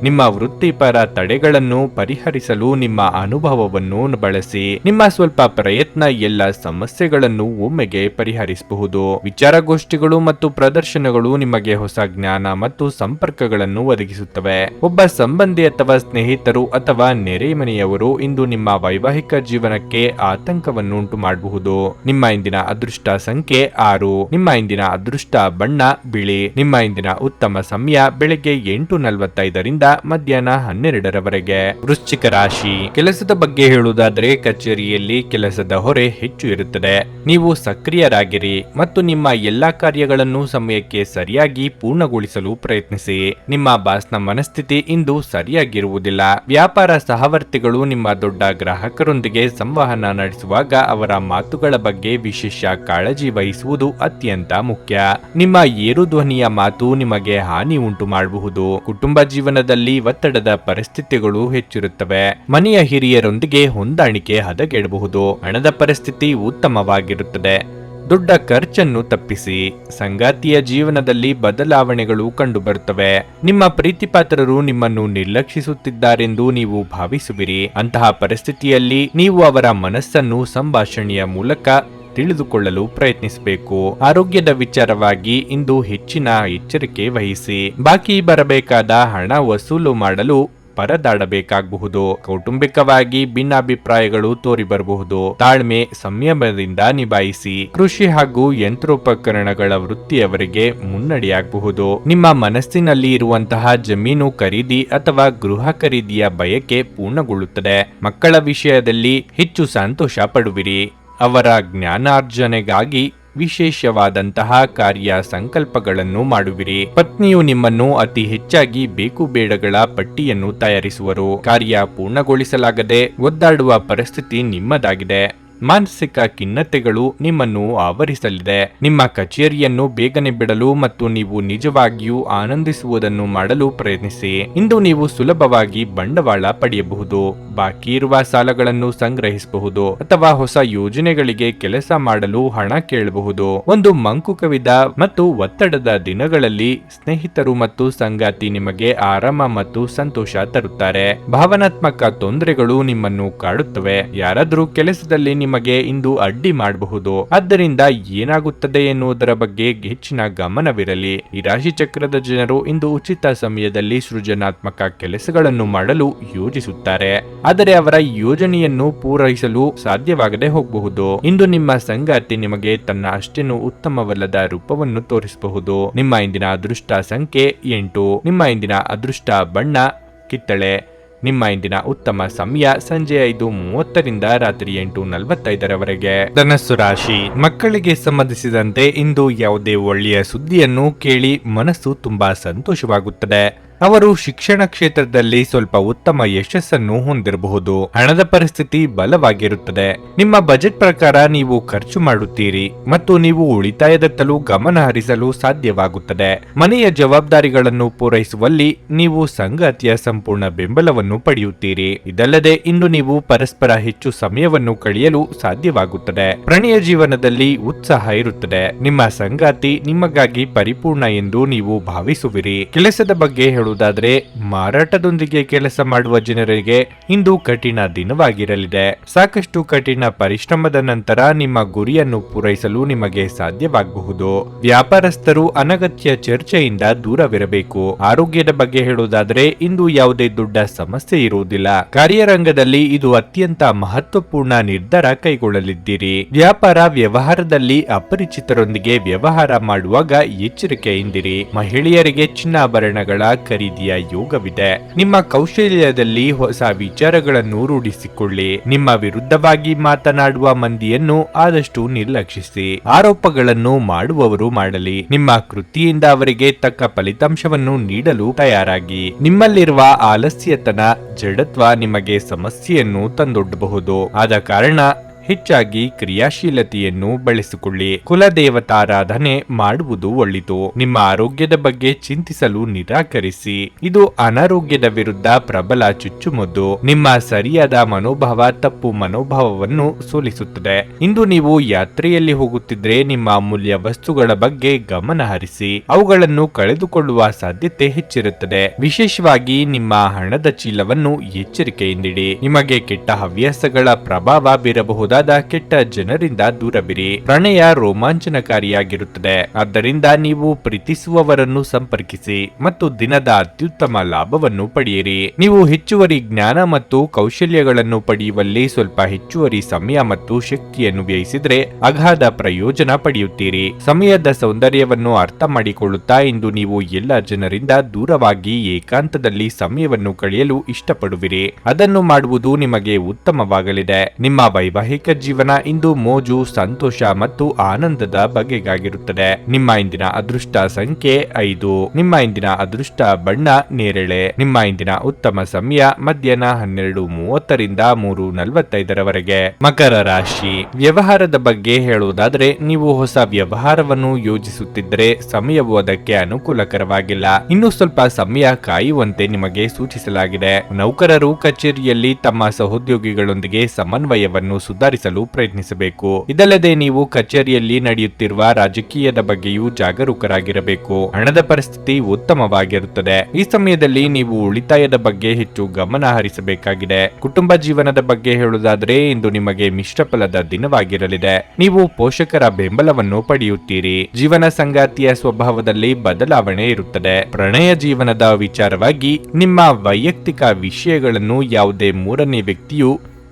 ನಿಮ್ಮ ವೃತ್ತಿಪರ ತಡೆಗಳನ್ನು ಪರಿಹರಿಸಲು ನಿಮ್ಮ ಅನುಭವವನ್ನು ಬಳಸಿ. ನಿಮ್ಮ ಸ್ವಲ್ಪ ಪ್ರಯತ್ನ ಎಲ್ಲ ಸಮಸ್ಯೆಗಳನ್ನು ಒಮ್ಮೆಗೆ ಪರಿಹರಿಸಬಹುದು. ವಿಚಾರಗೋಷ್ಠಿಗಳು ಮತ್ತು ಪ್ರದರ್ಶನಗಳು ನಿಮಗೆ ಹೊಸ ಜ್ಞಾನ ಮತ್ತು ಸಂಪರ್ಕಗಳನ್ನು ಒದಗಿಸುತ್ತವೆ. ಒಬ್ಬ ಸಂಬಂಧಿ ಅಥವಾ ಸ್ನೇಹಿತರು ಅಥವಾ ನೆರೆಮನೆಯವರು ಇಂದು ನಿಮ್ಮ ವೈವಾಹಿಕ ಜೀವನಕ್ಕೆ ಆತಂಕವನ್ನು ಉಂಟು ಮಾಡಬಹುದು. ನಿಮ್ಮ ಇಂದಿನ ಅದೃಷ್ಟ ಸಂಖ್ಯೆ 6. ನಿಮ್ಮ ಇಂದಿನ ಅದೃಷ್ಟ ಬಣ್ಣ ಬಿಳಿ. ನಿಮ್ಮ ಇಂದಿನ ಉತ್ತಮ ಸಮಯ ಬೆಳಗ್ಗೆ 8:45 ಮಧ್ಯಾಹ್ನ 12 ವೃಶ್ಚಿಕ ರಾಶಿ, ಕೆಲಸದ ಬಗ್ಗೆ ಹೇಳುವುದಾದರೆ ಕಚೇರಿಯಲ್ಲಿ ಕೆಲಸದ ಹೊರೆ ಹೆಚ್ಚು ಇರುತ್ತದೆ. ನೀವು ಸಕ್ರಿಯರಾಗಿರಿ ಮತ್ತು ನಿಮ್ಮ ಎಲ್ಲಾ ಕಾರ್ಯಗಳನ್ನು ಸಮಯಕ್ಕೆ ಸರಿಯಾಗಿ ಪೂರ್ಣಗೊಳಿಸಲು ಪ್ರಯತ್ನಿಸಿ. ನಿಮ್ಮ ಬಾಸ್ನ ಮನಸ್ಥಿತಿ ಇಂದು ಸರಿಯಾಗಿರುವುದಿಲ್ಲ. ವ್ಯಾಪಾರ ಸಹವರ್ತಿಗಳು ನಿಮ್ಮ ದೊಡ್ಡ ಗ್ರಾಹಕರೊಂದಿಗೆ ಸಂವಹನ ನಡೆಸುವಾಗ ಅವರ ಮಾತುಗಳ ಬಗ್ಗೆ ವಿಶೇಷ ಕಾಳಜಿ ವಹಿಸುವುದು ಅತ್ಯಂತ ಮುಖ್ಯ. ನಿಮ್ಮ ಏರು ಧ್ವನಿಯ ಮಾತು ನಿಮಗೆ ಹಾನಿ ಉಂಟು ಮಾಡಬಹುದು. ಕುಟುಂಬ ಜೀವನದಲ್ಲಿ ಜೀವನದಲ್ಲಿ ಒತ್ತಡದ ಪರಿಸ್ಥಿತಿಗಳು ಹೆಚ್ಚಿರುತ್ತವೆ. ಮನೆಯ ಹಿರಿಯರೊಂದಿಗೆ ಹೊಂದಾಣಿಕೆ ಹದಗೆಡಬಹುದು. ಹಣದ ಪರಿಸ್ಥಿತಿ ಉತ್ತಮವಾಗಿರುತ್ತದೆ. ದೊಡ್ಡ ಖರ್ಚನ್ನು ತಪ್ಪಿಸಿ. ಸಂಗಾತಿಯ ಜೀವನದಲ್ಲಿ ಬದಲಾವಣೆಗಳು ಕಂಡುಬರುತ್ತವೆ. ನಿಮ್ಮ ಪ್ರೀತಿಪಾತ್ರರು ನಿಮ್ಮನ್ನು ನಿರ್ಲಕ್ಷಿಸುತ್ತಿದ್ದಾರೆಂದು ನೀವು ಭಾವಿಸುವಿರಿ. ಅಂತಹ ಪರಿಸ್ಥಿತಿಯಲ್ಲಿ ನೀವು ಅವರ ಮನಸ್ಸನ್ನು ಸಂಭಾಷಣೆಯ ಮೂಲಕ ತಿಳಿದುಕೊಳ್ಳಲು ಪ್ರಯತ್ನಿಸಬೇಕು. ಆರೋಗ್ಯದ ವಿಚಾರವಾಗಿ ಇಂದು ಹೆಚ್ಚಿನ ಎಚ್ಚರಿಕೆ ವಹಿಸಿ. ಬಾಕಿ ಬರಬೇಕಾದ ಹಣ ವಸೂಲು ಮಾಡಲು ಪರದಾಡಬೇಕಾಗಬಹುದು. ಕೌಟುಂಬಿಕವಾಗಿ ಭಿನ್ನಾಭಿಪ್ರಾಯಗಳು ತೋರಿಬರಬಹುದು. ತಾಳ್ಮೆ ಸಂಯಮದಿಂದ ನಿಭಾಯಿಸಿ. ಕೃಷಿ ಹಾಗೂ ಯಂತ್ರೋಪಕರಣಗಳ ವೃತ್ತಿಯವರಿಗೆ ಮುನ್ನಡೆಯಾಗಬಹುದು. ನಿಮ್ಮ ಮನಸ್ಸಿನಲ್ಲಿ ಇರುವಂತಹ ಜಮೀನು ಖರೀದಿ ಅಥವಾ ಗೃಹ ಖರೀದಿಯ ಬಯಕೆ ಪೂರ್ಣಗೊಳ್ಳುತ್ತದೆ. ಮಕ್ಕಳ ವಿಷಯದಲ್ಲಿ ಹೆಚ್ಚು ಸಂತೋಷ ಪಡುವಿರಿ. ಅವರ ಜ್ಞಾನಾರ್ಜನೆಗಾಗಿ ವಿಶೇಷವಾದಂತಹ ಕಾರ್ಯ ಸಂಕಲ್ಪಗಳನ್ನು ಮಾಡುವಿರಿ. ಪತ್ನಿಯು ನಿಮ್ಮನ್ನು ಅತಿ ಹೆಚ್ಚಾಗಿ ಬೇಕು ಬೇಡಗಳ ಪಟ್ಟಿಯನ್ನು ತಯಾರಿಸುವರು. ಕಾರ್ಯ ಪೂರ್ಣಗೊಳಿಸಲಾಗದೆ ಒದ್ದಾಡುವ ಪರಿಸ್ಥಿತಿ ನಿಮ್ಮದಾಗಿದೆ. ಮಾನಸಿಕ ಖಿನ್ನತೆಗಳು ನಿಮ್ಮನ್ನು ಆವರಿಸಲಿದೆ. ನಿಮ್ಮ ಕಚೇರಿಯನ್ನು ಬೇಗನೆ ಬಿಡಲು ಮತ್ತು ನೀವು ನಿಜವಾಗಿಯೂ ಆನಂದಿಸುವುದನ್ನು ಮಾಡಲು ಪ್ರಯತ್ನಿಸಿ. ಇಂದು ನೀವು ಸುಲಭವಾಗಿ ಬಂಡವಾಳ ಪಡೆಯಬಹುದು. ಬಾಕಿ ಇರುವ ಸಾಲಗಳನ್ನು ಸಂಗ್ರಹಿಸಬಹುದು ಅಥವಾ ಹೊಸ ಯೋಜನೆಗಳಿಗೆ ಕೆಲಸ ಮಾಡಲು ಹಣ ಕೇಳಬಹುದು. ಒಂದು ಮಂಕು ಕವಿದ ಮತ್ತು ಒತ್ತಡದ ದಿನಗಳಲ್ಲಿ ಸ್ನೇಹಿತರು ಮತ್ತು ಸಂಗಾತಿ ನಿಮಗೆ ಆರಾಮ ಮತ್ತು ಸಂತೋಷ ತರುತ್ತಾರೆ. ಭಾವನಾತ್ಮಕ ತೊಂದರೆಗಳು ನಿಮ್ಮನ್ನು ಕಾಡುತ್ತವೆ. ಯಾರಾದರೂ ಕೆಲಸದಲ್ಲಿ ನಿಮಗೆ ಇಂದು ಅಡ್ಡಿ ಮಾಡಬಹುದು. ಆದ್ದರಿಂದ ಏನಾಗುತ್ತದೆ ಎನ್ನುವುದರ ಬಗ್ಗೆ ಹೆಚ್ಚಿನ ಗಮನವಿರಲಿ. ಈ ರಾಶಿ ಚಕ್ರದ ಜನರು ಇಂದು ಉಚಿತ ಸಮಯದಲ್ಲಿ ಸೃಜನಾತ್ಮಕ ಕೆಲಸಗಳನ್ನು ಮಾಡಲು ಯೋಜಿಸುತ್ತಾರೆ. ಆದರೆ ಅವರ ಯೋಜನೆಯನ್ನು ಪೂರೈಸಲು ಸಾಧ್ಯವಾಗದೆ ಹೋಗಬಹುದು. ಇಂದು ನಿಮ್ಮ ಸಂಗಾತಿ ನಿಮಗೆ ತನ್ನ ಅಷ್ಟೇನು ಉತ್ತಮವಲ್ಲದ ರೂಪವನ್ನು ತೋರಿಸಬಹುದು. ನಿಮ್ಮ ಇಂದಿನ ಅದೃಷ್ಟ ಸಂಖ್ಯೆ 8. ನಿಮ್ಮ ಇಂದಿನ ಅದೃಷ್ಟ ಬಣ್ಣ ಕಿತ್ತಳೆ. ನಿಮ್ಮ ಇಂದಿನ ಉತ್ತಮ ಸಮಯ ಸಂಜೆ 5:30ರಿಂದ ರಾತ್ರಿ 8:45ರವರೆಗೆ. ಧನಸ್ಸು ರಾಶಿ. ಮಕ್ಕಳಿಗೆ ಸಂಬಂಧಿಸಿದಂತೆ ಇಂದು ಯಾವುದೇ ಒಳ್ಳೆಯ ಸುದ್ದಿಯನ್ನು ಕೇಳಿ ಮನಸ್ಸು ತುಂಬಾ ಸಂತೋಷವಾಗುತ್ತದೆ. ಅವರು ಶಿಕ್ಷಣ ಕ್ಷೇತ್ರದಲ್ಲಿ ಸ್ವಲ್ಪ ಉತ್ತಮ ಯಶಸ್ಸನ್ನು ಹೊಂದಿರಬಹುದು. ಹಣದ ಪರಿಸ್ಥಿತಿ ಬಲವಾಗಿರುತ್ತದೆ. ನಿಮ್ಮ ಬಜೆಟ್ ಪ್ರಕಾರ ನೀವು ಖರ್ಚು ಮಾಡುತ್ತೀರಿ ಮತ್ತು ನೀವು ಉಳಿತಾಯದತ್ತಲೂ ಗಮನ ಹರಿಸಲು ಸಾಧ್ಯವಾಗುತ್ತದೆ. ಮನೆಯ ಜವಾಬ್ದಾರಿಗಳನ್ನು ಪೂರೈಸುವಲ್ಲಿ ನೀವು ಸಂಗಾತಿಯ ಸಂಪೂರ್ಣ ಬೆಂಬಲವನ್ನು ಪಡೆಯುತ್ತೀರಿ. ಇದಲ್ಲದೆ ಇಂದು ನೀವು ಪರಸ್ಪರ ಹೆಚ್ಚು ಸಮಯವನ್ನು ಕಳೆಯಲು ಸಾಧ್ಯವಾಗುತ್ತದೆ. ಪ್ರಣಯ ಜೀವನದಲ್ಲಿ ಉತ್ಸಾಹ ಇರುತ್ತದೆ. ನಿಮ್ಮ ಸಂಗಾತಿ ನಿಮಗಾಗಿ ಪರಿಪೂರ್ಣ ಎಂದು ನೀವು ಭಾವಿಸುವಿರಿ. ಕೆಲಸದ ಬಗ್ಗೆ ಹೇಳುವುದಾದರೆ ಮಾರಾಟದೊಂದಿಗೆ ಕೆಲಸ ಮಾಡುವ ಜನರಿಗೆ ಇಂದು ಕಠಿಣ ದಿನವಾಗಿರಲಿದೆ. ಸಾಕಷ್ಟು ಕಠಿಣ ಪರಿಶ್ರಮದ ನಂತರ ನಿಮ್ಮ ಗುರಿಯನ್ನು ಪೂರೈಸಲು ನಿಮಗೆ ಸಾಧ್ಯವಾಗಬಹುದು. ವ್ಯಾಪಾರಸ್ಥರು ಅನಗತ್ಯ ಚರ್ಚೆಯಿಂದ ದೂರವಿರಬೇಕು. ಆರೋಗ್ಯದ ಬಗ್ಗೆ ಹೇಳುವುದಾದರೆ ಇಂದು ಯಾವುದೇ ದೊಡ್ಡ ಸಮಸ್ಯೆ ಇರುವುದಿಲ್ಲ. ಕಾರ್ಯರಂಗದಲ್ಲಿ ಇದು ಅತ್ಯಂತ ಮಹತ್ವಪೂರ್ಣ ನಿರ್ಧಾರ ಕೈಗೊಳ್ಳಲಿದ್ದೀರಿ. ವ್ಯಾಪಾರ ವ್ಯವಹಾರದಲ್ಲಿ ಅಪರಿಚಿತರೊಂದಿಗೆ ವ್ಯವಹಾರ ಮಾಡುವಾಗ ಎಚ್ಚರಿಕೆಯಿಂದಿರಿ. ಮಹಿಳೆಯರಿಗೆ ಚಿನ್ನಾಭರಣಗಳ ಖರೀದಿಯ ಯೋಗವಿದೆ. ನಿಮ್ಮ ಕೌಶಲ್ಯದಲ್ಲಿ ಹೊಸ ವಿಚಾರಗಳನ್ನು ರೂಢಿಸಿಕೊಳ್ಳಿ. ನಿಮ್ಮ ವಿರುದ್ಧವಾಗಿ ಮಾತನಾಡುವ ಮಂದಿಯನ್ನು ಆದಷ್ಟು ನಿರ್ಲಕ್ಷಿಸಿ. ಆರೋಪಗಳನ್ನು ಮಾಡುವವರು ಮಾಡಲಿ. ನಿಮ್ಮ ಕೃತಿಯಿಂದ ಅವರಿಗೆ ತಕ್ಕ ಫಲಿತಾಂಶವನ್ನು ನೀಡಲು ತಯಾರಾಗಿ. ನಿಮ್ಮಲ್ಲಿರುವ ಆಲಸ್ಯತನ, ಜಡತ್ವ ನಿಮಗೆ ಸಮಸ್ಯೆಯನ್ನು ತಂದೊಡ್ಡಬಹುದು. ಆದ ಕಾರಣ ಹೆಚ್ಚಾಗಿ ಕ್ರಿಯಾಶೀಲತೆಯನ್ನು ಬೆಳೆಸಿಕೊಳ್ಳಿ. ಕುಲದೇವತಾರಾಧನೆ ಮಾಡುವುದು ಒಳಿತು. ನಿಮ್ಮ ಆರೋಗ್ಯದ ಬಗ್ಗೆ ಚಿಂತಿಸಲು ನಿರಾಕರಿಸಿ. ಇದು ಅನಾರೋಗ್ಯದ ವಿರುದ್ಧ ಪ್ರಬಲ ಚುಚ್ಚುಮದ್ದು. ನಿಮ್ಮ ಸರಿಯಾದ ಮನೋಭಾವ ತಪ್ಪು ಮನೋಭಾವವನ್ನು ಸೋಲಿಸುತ್ತದೆ. ಇಂದು ನೀವು ಯಾತ್ರೆಯಲ್ಲಿ ಹೋಗುತ್ತಿದ್ರೆ ನಿಮ್ಮ ಅಮೂಲ್ಯ ವಸ್ತುಗಳ ಬಗ್ಗೆ ಗಮನ ಹರಿಸಿ. ಅವುಗಳನ್ನು ಕಳೆದುಕೊಳ್ಳುವ ಸಾಧ್ಯತೆ ಹೆಚ್ಚಿರುತ್ತದೆ. ವಿಶೇಷವಾಗಿ ನಿಮ್ಮ ಹಣದ ಚೀಲವನ್ನು ಎಚ್ಚರಿಕೆಯಿಂದಿಡಿ. ನಿಮಗೆ ಕೆಟ್ಟ ಹವ್ಯಾಸಗಳ ಪ್ರಭಾವ ಬೀರಬಹುದಾದ ಕೆಟ್ಟ ಜನರಿಂದ ದೂರವಿರಿ. ಪ್ರಣಯ ರೋಮಾಂಚನಕಾರಿಯಾಗಿರುತ್ತದೆ. ಆದ್ದರಿಂದ ನೀವು ಪ್ರೀತಿಸುವವರನ್ನು ಸಂಪರ್ಕಿಸಿ ಮತ್ತು ದಿನದ ಅತ್ಯುತ್ತಮ ಲಾಭವನ್ನು ಪಡೆಯಿರಿ. ನೀವು ಹೆಚ್ಚುವರಿ ಜ್ಞಾನ ಮತ್ತು ಕೌಶಲ್ಯಗಳನ್ನು ಪಡೆಯುವಲ್ಲಿ ಸ್ವಲ್ಪ ಹೆಚ್ಚುವರಿ ಸಮಯ ಮತ್ತು ಶಕ್ತಿಯನ್ನು ವ್ಯಯಿಸಿದ್ರೆ ಅಗಾಧ ಪ್ರಯೋಜನ ಪಡೆಯುತ್ತೀರಿ. ಸಮಯದ ಸೌಂದರ್ಯವನ್ನು ಅರ್ಥ ಮಾಡಿಕೊಳ್ಳುತ್ತಾ ಇಂದು ನೀವು ಎಲ್ಲ ಜನರಿಂದ ದೂರವಾಗಿ ಏಕಾಂತದಲ್ಲಿ ಸಮಯವನ್ನು ಕಳೆಯಲು ಇಷ್ಟಪಡುವಿರಿ. ಅದನ್ನು ಮಾಡುವುದು ನಿಮಗೆ ಉತ್ತಮವಾಗಲಿದೆ. ನಿಮ್ಮ ವೈವಾಹಿಕ ವೈವಾಹಿಕ ಜೀವನ ಇಂದು ಮೋಜು, ಸಂತೋಷ ಮತ್ತು ಆನಂದದ ಬಗೆಗಾಗಿರುತ್ತದೆ. ನಿಮ್ಮ ಇಂದಿನ ಅದೃಷ್ಟ ಸಂಖ್ಯೆ 5. ನಿಮ್ಮ ಇಂದಿನ ಅದೃಷ್ಟ ಬಣ್ಣ ನೇರಳೆ. ನಿಮ್ಮ ಇಂದಿನ ಉತ್ತಮ ಸಮಯ ಮಧ್ಯಾಹ್ನ 12:30ರಿಂದ 3:45ರವರೆಗೆ. ಮಕರ ರಾಶಿ. ವ್ಯವಹಾರದ ಬಗ್ಗೆ ಹೇಳುವುದಾದರೆ, ನೀವು ಹೊಸ ವ್ಯವಹಾರವನ್ನು ಯೋಜಿಸುತ್ತಿದ್ದರೆ ಸಮಯವು ಅದಕ್ಕೆ ಅನುಕೂಲಕರವಾಗಿಲ್ಲ. ಇನ್ನು ಸ್ವಲ್ಪ ಸಮಯ ಕಾಯುವಂತೆ ನಿಮಗೆ ಸೂಚಿಸಲಾಗಿದೆ. ನೌಕರರು ಕಚೇರಿಯಲ್ಲಿ ತಮ್ಮ ಸಹೋದ್ಯೋಗಿಗಳೊಂದಿಗೆ ಸಮನ್ವಯವನ್ನು ಸುಧಾರಿಸಲು ಪ್ರಯತ್ನಿಸಬೇಕು. ಇದಲ್ಲದೆ ನೀವು ಕಚೇರಿಯಲ್ಲಿ ನಡೆಯುತ್ತಿರುವ ರಾಜಕೀಯದ ಬಗ್ಗೆಯೂ ಜಾಗರೂಕರಾಗಿರಬೇಕು. ಹಣದ ಪರಿಸ್ಥಿತಿ ಉತ್ತಮವಾಗಿರುತ್ತದೆ. ಈ ಸಮಯದಲ್ಲಿ ನೀವು ಉಳಿತಾಯದ ಬಗ್ಗೆ ಹೆಚ್ಚು ಗಮನ ಹರಿಸಬೇಕಾಗಿದೆ. ಕುಟುಂಬ ಜೀವನದ ಬಗ್ಗೆ ಹೇಳುವುದಾದರೆ, ಇಂದು ನಿಮಗೆ ಮಿಶ್ರ ಫಲದ ದಿನವಾಗಿರಲಿದೆ. ನೀವು ಪೋಷಕರ ಬೆಂಬಲವನ್ನು ಪಡೆಯುತ್ತೀರಿ. ಜೀವನ ಸಂಗಾತಿಯ ಸ್ವಭಾವದಲ್ಲಿ ಬದಲಾವಣೆ ಇರುತ್ತದೆ. ಪ್ರಣಯ ಜೀವನದ ವಿಚಾರವಾಗಿ ನಿಮ್ಮ ವೈಯಕ್ತಿಕ ವಿಷಯಗಳನ್ನು ಯಾವುದೇ ಮೂರನೇ ವ್ಯಕ್ತಿಯು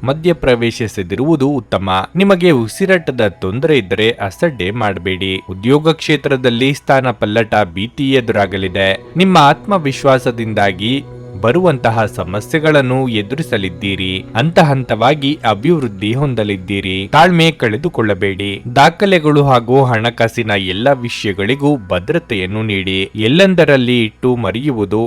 ಮಧ್ಯಪ್ರವೇಶಿಸದಿರುವುದು ಉತ್ತಮ. ನಿಮಗೆ ಉಸಿರಾಟದ ತೊಂದರೆ ಇದ್ದರೆ ಅಸಡ್ಡೆ ಮಾಡಬೇಡಿ. ಉದ್ಯೋಗ ಕ್ಷೇತ್ರದಲ್ಲಿ ಸ್ಥಾನ ಪಲ್ಲಟ ಭೀತಿ ಎದುರಾಗಲಿದೆ. ನಿಮ್ಮ ಆತ್ಮವಿಶ್ವಾಸದಿಂದಾಗಿ ಬರುವಂತಹ ಸಮಸ್ಯೆಗಳನ್ನು ಎದುರಿಸಲಿದ್ದೀರಿ. ಹಂತ ಹಂತವಾಗಿ ಅಭಿವೃದ್ಧಿ ಹೊಂದಲಿದ್ದೀರಿ. ತಾಳ್ಮೆ ಕಳೆದುಕೊಳ್ಳಬೇಡಿ. ದಾಖಲೆಗಳು ಹಾಗೂ ಹಣಕಾಸಿನ ಎಲ್ಲ ವಿಷಯಗಳಿಗೂ ಭದ್ರತೆಯನ್ನು ನೀಡಿ. ಎಲ್ಲೆಂದರಲ್ಲಿ ಇಟ್ಟು ಮರೆಯುವುದು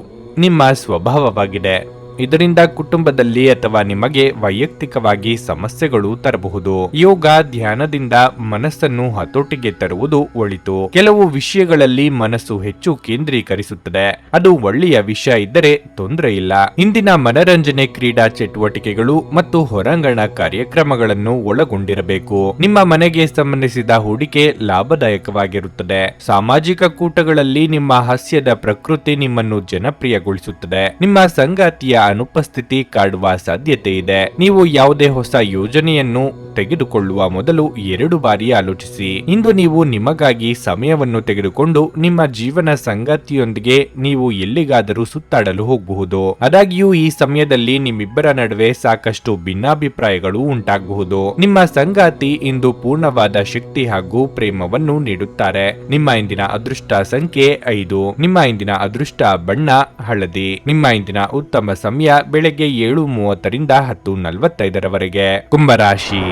ನಿಮ್ಮ ಸ್ವಭಾವವಾಗಿದೆ. ಇದರಿಂದ ಕುಟುಂಬದಲ್ಲಿ ಅಥವಾ ನಿಮಗೆ ವೈಯಕ್ತಿಕವಾಗಿ ಸಮಸ್ಯೆಗಳು ತರಬಹುದು. ಯೋಗ ಧ್ಯಾನದಿಂದ ಮನಸ್ಸನ್ನು ಹತೋಟಿಗೆ ತರುವುದು ಒಳಿತು. ಕೆಲವು ವಿಷಯಗಳಲ್ಲಿ ಮನಸ್ಸು ಹೆಚ್ಚು ಕೇಂದ್ರೀಕರಿಸುತ್ತದೆ. ಅದು ಒಳ್ಳೆಯ ವಿಷಯ ಇದ್ದರೆ ತೊಂದರೆ ಇಲ್ಲ. ಇಂದಿನ ಮನರಂಜನೆ, ಕ್ರೀಡಾ ಚಟುವಟಿಕೆಗಳು ಮತ್ತು ಹೊರಾಂಗಣ ಕಾರ್ಯಕ್ರಮಗಳನ್ನು ಒಳಗೊಂಡಿರಬೇಕು. ನಿಮ್ಮ ಮನೆಗೆ ಸಂಬಂಧಿಸಿದ ಹೂಡಿಕೆ ಲಾಭದಾಯಕವಾಗಿರುತ್ತದೆ. ಸಾಮಾಜಿಕ ಕೂಟಗಳಲ್ಲಿ ನಿಮ್ಮ ಹಾಸ್ಯದ ಪ್ರಕೃತಿ ನಿಮ್ಮನ್ನು ಜನಪ್ರಿಯಗೊಳಿಸುತ್ತದೆ. ನಿಮ್ಮ ಸಂಗಾತಿಯ ಅನುಪಸ್ಥಿತಿ ಕಾಡುವ ಸಾಧ್ಯತೆ ಇದೆ. ನೀವು ಯಾವುದೇ ಹೊಸ ಯೋಜನೆಯನ್ನು ತೆಗೆದುಕೊಳ್ಳುವ ಮೊದಲು 2 ಬಾರಿ ಆಲೋಚಿಸಿ. ಇಂದು ನೀವು ನಿಮಗಾಗಿ ಸಮಯವನ್ನು ತೆಗೆದುಕೊಂಡು ನಿಮ್ಮ ಜೀವನ ಸಂಗಾತಿಯೊಂದಿಗೆ ನೀವು ಎಲ್ಲಿಗಾದರೂ ಸುತ್ತಾಡಲು ಹೋಗಬಹುದು. ಆದಾಗ್ಯೂ ಈ ಸಮಯದಲ್ಲಿ ನಿಮ್ಮಿಬ್ಬರ ನಡುವೆ ಸಾಕಷ್ಟು ಭಿನ್ನಾಭಿಪ್ರಾಯಗಳು ಉಂಟಾಗಬಹುದು. ನಿಮ್ಮ ಸಂಗಾತಿ ಇಂದು ಪೂರ್ಣವಾದ ಶಕ್ತಿ ಹಾಗೂ ಪ್ರೇಮವನ್ನು ನೀಡುತ್ತಾರೆ. ನಿಮ್ಮ ಇಂದಿನ ಅದೃಷ್ಟ ಸಂಖ್ಯೆ 5. ನಿಮ್ಮ ಇಂದಿನ ಅದೃಷ್ಟ ಬಣ್ಣ ಹಳದಿ. ನಿಮ್ಮ ಇಂದಿನ ಉತ್ತಮ ಸಮಯ ಬೆಳಗ್ಗೆ 7:30ರಿಂದ 10:45ರವರೆಗೆ. ಕುಂಭರಾಶಿ.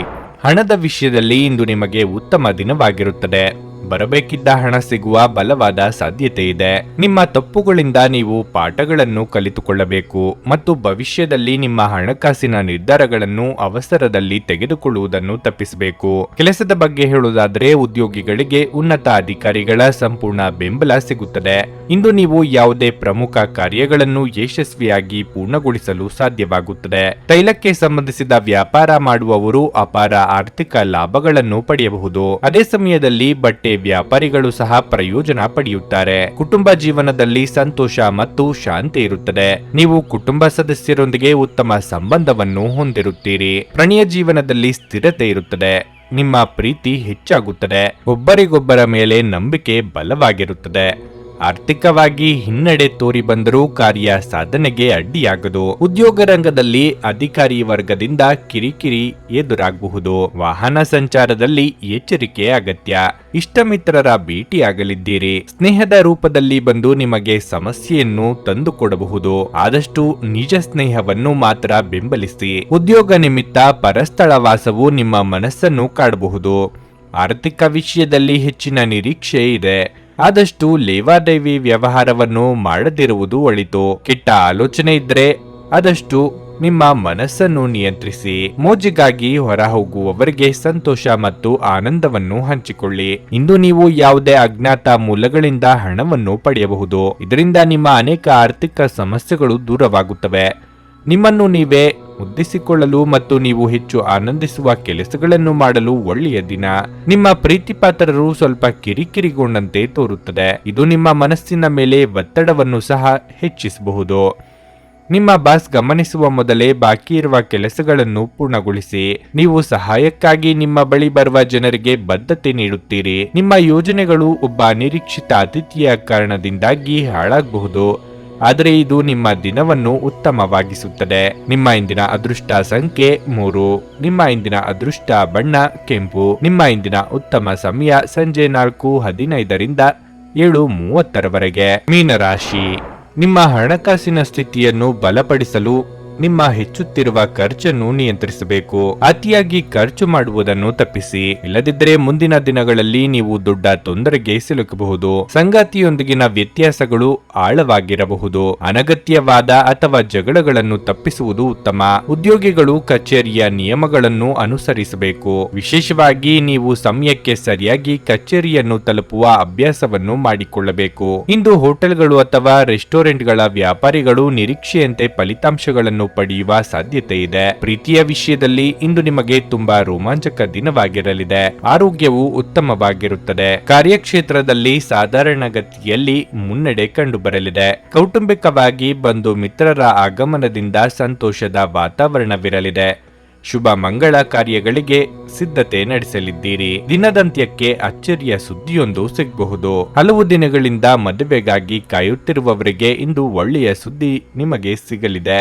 ಹಣದ ವಿಷಯದಲ್ಲಿ ಇಂದು ನಿಮಗೆ ಉತ್ತಮ ದಿನವಾಗಿರುತ್ತದೆ. ಬರಬೇಕಿದ್ದ ಹಣ ಸಿಗುವ ಬಲವಾದ ಸಾಧ್ಯತೆ ಇದೆ. ನಿಮ್ಮ ತಪ್ಪುಗಳಿಂದ ನೀವು ಪಾಠಗಳನ್ನು ಕಲಿತುಕೊಳ್ಳಬೇಕು ಮತ್ತು ಭವಿಷ್ಯದಲ್ಲಿ ನಿಮ್ಮ ಹಣಕಾಸಿನ ನಿರ್ಧಾರಗಳನ್ನು ಅವಸರದಲ್ಲಿ ತೆಗೆದುಕೊಳ್ಳುವುದನ್ನು ತಪ್ಪಿಸಬೇಕು. ಕೆಲಸದ ಬಗ್ಗೆ ಹೇಳುವುದಾದರೆ, ಉದ್ಯೋಗಿಗಳಿಗೆ ಉನ್ನತ ಅಧಿಕಾರಿಗಳ ಸಂಪೂರ್ಣ ಬೆಂಬಲ ಸಿಗುತ್ತದೆ. ಇಂದು ನೀವು ಯಾವುದೇ ಪ್ರಮುಖ ಕಾರ್ಯಗಳನ್ನು ಯಶಸ್ವಿಯಾಗಿ ಪೂರ್ಣಗೊಳಿಸಲು ಸಾಧ್ಯವಾಗುತ್ತದೆ. ತೈಲಕ್ಕೆ ಸಂಬಂಧಿಸಿದ ವ್ಯಾಪಾರ ಮಾಡುವವರು ಅಪಾರ ಆರ್ಥಿಕ ಲಾಭಗಳನ್ನು ಪಡೆಯಬಹುದು. ಅದೇ ಸಮಯದಲ್ಲಿ ಬಟ್ಟೆ ವ್ಯಾಪಾರಿಗಳು ಸಹ ಪ್ರಯೋಜನ ಪಡೆಯುತ್ತಾರೆ. ಕುಟುಂಬ ಜೀವನದಲ್ಲಿ ಸಂತೋಷ ಮತ್ತು ಶಾಂತಿ ಇರುತ್ತದೆ. ನೀವು ಕುಟುಂಬ ಸದಸ್ಯರೊಂದಿಗೆ ಉತ್ತಮ ಸಂಬಂಧವನ್ನು ಹೊಂದಿರುತ್ತೀರಿ. ಪ್ರಣಯ ಜೀವನದಲ್ಲಿ ಸ್ಥಿರತೆ ಇರುತ್ತದೆ. ನಿಮ್ಮ ಪ್ರೀತಿ ಹೆಚ್ಚಾಗುತ್ತದೆ. ಒಬ್ಬರಿಗೊಬ್ಬರ ಮೇಲೆ ನಂಬಿಕೆ ಬಲವಾಗಿರುತ್ತದೆ. ಆರ್ಥಿಕವಾಗಿ ಹಿನ್ನಡೆ ತೋರಿ ಬಂದರೂ ಕಾರ್ಯ ಸಾಧನೆಗೆ ಅಡ್ಡಿಯಾಗದು. ಉದ್ಯೋಗ ರಂಗದಲ್ಲಿ ಅಧಿಕಾರಿ ವರ್ಗದಿಂದ ಕಿರಿಕಿರಿ ಎದುರಾಗಬಹುದು. ವಾಹನ ಸಂಚಾರದಲ್ಲಿ ಎಚ್ಚರಿಕೆ ಅಗತ್ಯ. ಇಷ್ಟಮಿತ್ರರ ಭೇಟಿಯಾಗಲಿದ್ದೀರಿ. ಸ್ನೇಹದ ರೂಪದಲ್ಲಿ ಬಂದು ನಿಮಗೆ ಸಮಸ್ಯೆಯನ್ನು ತಂದುಕೊಡಬಹುದು. ಆದಷ್ಟು ನಿಜ ಸ್ನೇಹವನ್ನು ಮಾತ್ರ ಬೆಂಬಲಿಸಿ. ಉದ್ಯೋಗ ನಿಮಿತ್ತ ಪರಸ್ಥಳ ವಾಸವು ನಿಮ್ಮ ಮನಸ್ಸನ್ನು ಕಾಡಬಹುದು. ಆರ್ಥಿಕ ವಿಷಯದಲ್ಲಿ ಹೆಚ್ಚಿನ ನಿರೀಕ್ಷೆ ಇದೆ. ಆದಷ್ಟು ಲೇವಾದೇವಿ ವ್ಯವಹಾರವನ್ನು ಮಾಡದಿರುವುದು ಒಳಿತು. ಕೆಟ್ಟ ಆಲೋಚನೆ ಇದ್ರೆ ಆದಷ್ಟು ನಿಮ್ಮ ಮನಸ್ಸನ್ನು ನಿಯಂತ್ರಿಸಿ. ಮೋಜಿಗಾಗಿ ಹೊರ ಹೋಗುವವರಿಗೆ ಸಂತೋಷ ಮತ್ತು ಆನಂದವನ್ನು ಹಂಚಿಕೊಳ್ಳಿ. ಇಂದು ನೀವು ಯಾವುದೇ ಅಜ್ಞಾತ ಮೂಲಗಳಿಂದ ಹಣವನ್ನು ಪಡೆಯಬಹುದು. ಇದರಿಂದ ನಿಮ್ಮ ಅನೇಕ ಆರ್ಥಿಕ ಸಮಸ್ಯೆಗಳು ದೂರವಾಗುತ್ತವೆ. ನಿಮ್ಮನ್ನು ನೀವೇ ಉದ್ದೇಶಿಸಿಕೊಳ್ಳಲು ಮತ್ತು ನೀವು ಹೆಚ್ಚು ಆನಂದಿಸುವ ಕೆಲಸಗಳನ್ನು ಮಾಡಲು ಒಳ್ಳೆಯ ದಿನ. ನಿಮ್ಮ ಪ್ರೀತಿಪಾತ್ರರು ಸ್ವಲ್ಪ ಕಿರಿಕಿರಿಗೊಂಡಂತೆ ತೋರುತ್ತದೆ. ಇದು ನಿಮ್ಮ ಮನಸ್ಸಿನ ಮೇಲೆ ಒತ್ತಡವನ್ನು ಸಹ ಹೆಚ್ಚಿಸಬಹುದು. ನಿಮ್ಮ ಬಾಸ್ ಗಮನಿಸುವ ಮೊದಲೇ ಬಾಕಿ ಇರುವ ಕೆಲಸಗಳನ್ನು ಪೂರ್ಣಗೊಳಿಸಿ. ನೀವು ಸಹಾಯಕ್ಕಾಗಿ ನಿಮ್ಮ ಬಳಿ ಬರುವ ಜನರಿಗೆ ಬದ್ಧತೆ ನೀಡುತ್ತೀರಿ. ನಿಮ್ಮ ಯೋಜನೆಗಳು ಒಬ್ಬ ಅನಿರೀಕ್ಷಿತ ಅತಿಥಿಯ ಕಾರಣದಿಂದಾಗಿ ಹಾಳಾಗಬಹುದು. ಆದರೆ ಇದು ನಿಮ್ಮ ದಿನವನ್ನು ಉತ್ತಮವಾಗಿಸುತ್ತದೆ. ನಿಮ್ಮ ಇಂದಿನ ಅದೃಷ್ಟ ಸಂಖ್ಯೆ 3. ನಿಮ್ಮ ಇಂದಿನ ಅದೃಷ್ಟ ಬಣ್ಣ ಕೆಂಪು. ನಿಮ್ಮ ಇಂದಿನ ಉತ್ತಮ ಸಮಯ ಸಂಜೆ 4:15ರಿಂದ 7:30ರವರೆಗೆ. ಮೀನರಾಶಿ. ನಿಮ್ಮ ಹಣಕಾಸಿನ ಸ್ಥಿತಿಯನ್ನು ಬಲಪಡಿಸಲು ನಿಮ್ಮ ಹೆಚ್ಚುತ್ತಿರುವ ಖರ್ಚನ್ನು ನಿಯಂತ್ರಿಸಬೇಕು. ಅತಿಯಾಗಿ ಖರ್ಚು ಮಾಡುವುದನ್ನು ತಪ್ಪಿಸಿ, ಇಲ್ಲದಿದ್ದರೆ ಮುಂದಿನ ದಿನಗಳಲ್ಲಿ ನೀವು ದೊಡ್ಡ ತೊಂದರೆಗೆ ಸಿಲುಕಬಹುದು. ಸಂಗಾತಿಯೊಂದಿಗಿನ ವ್ಯತ್ಯಾಸಗಳು ಆಳವಾಗಿರಬಹುದು. ಅನಗತ್ಯವಾದ ಅಥವಾ ಜಗಳಗಳನ್ನು ತಪ್ಪಿಸುವುದು ಉತ್ತಮ. ಉದ್ಯೋಗಿಗಳು ಕಚೇರಿಯ ನಿಯಮಗಳನ್ನು ಅನುಸರಿಸಬೇಕು. ವಿಶೇಷವಾಗಿ ನೀವು ಸಮಯಕ್ಕೆ ಸರಿಯಾಗಿ ಕಚೇರಿಯನ್ನು ತಲುಪುವ ಅಭ್ಯಾಸವನ್ನು ಮಾಡಿಕೊಳ್ಳಬೇಕು. ಇಂದು ಹೋಟೆಲ್ಗಳು ಅಥವಾ ರೆಸ್ಟೋರೆಂಟ್ಗಳ ವ್ಯಾಪಾರಿಗಳು ನಿರೀಕ್ಷೆಯಂತೆ ಫಲಿತಾಂಶಗಳನ್ನು ಪಡೆಯುವ ಸಾಧ್ಯತೆ ಇದೆ. ಪ್ರೀತಿಯ ವಿಷಯದಲ್ಲಿ ಇಂದು ನಿಮಗೆ ತುಂಬಾ ರೋಮಾಂಚಕ ದಿನವಾಗಿರಲಿದೆ. ಆರೋಗ್ಯವು ಉತ್ತಮವಾಗಿರುತ್ತದೆ. ಕಾರ್ಯಕ್ಷೇತ್ರದಲ್ಲಿ ಸಾಧಾರಣ ಗತಿಯಲ್ಲಿ ಮುನ್ನಡೆ ಕಂಡುಬರಲಿದೆ. ಕೌಟುಂಬಿಕವಾಗಿ ಬಂಧು ಮಿತ್ರರ ಆಗಮನದಿಂದ ಸಂತೋಷದ ವಾತಾವರಣವಿರಲಿದೆ. ಶುಭ ಮಂಗಳ ಕಾರ್ಯಗಳಿಗೆ ಸಿದ್ಧತೆ ನಡೆಸಲಿದ್ದೀರಿ. ದಿನದಂತ್ಯಕ್ಕೆ ಅಚ್ಚರಿಯ ಸುದ್ದಿಯೊಂದು ಸಿಗಬಹುದು. ಹಲವು ದಿನಗಳಿಂದ ಮದುವೆಗಾಗಿ ಕಾಯುತ್ತಿರುವವರಿಗೆ ಇಂದು ಒಳ್ಳೆಯ ಸುದ್ದಿ ನಿಮಗೆ ಸಿಗಲಿದೆ.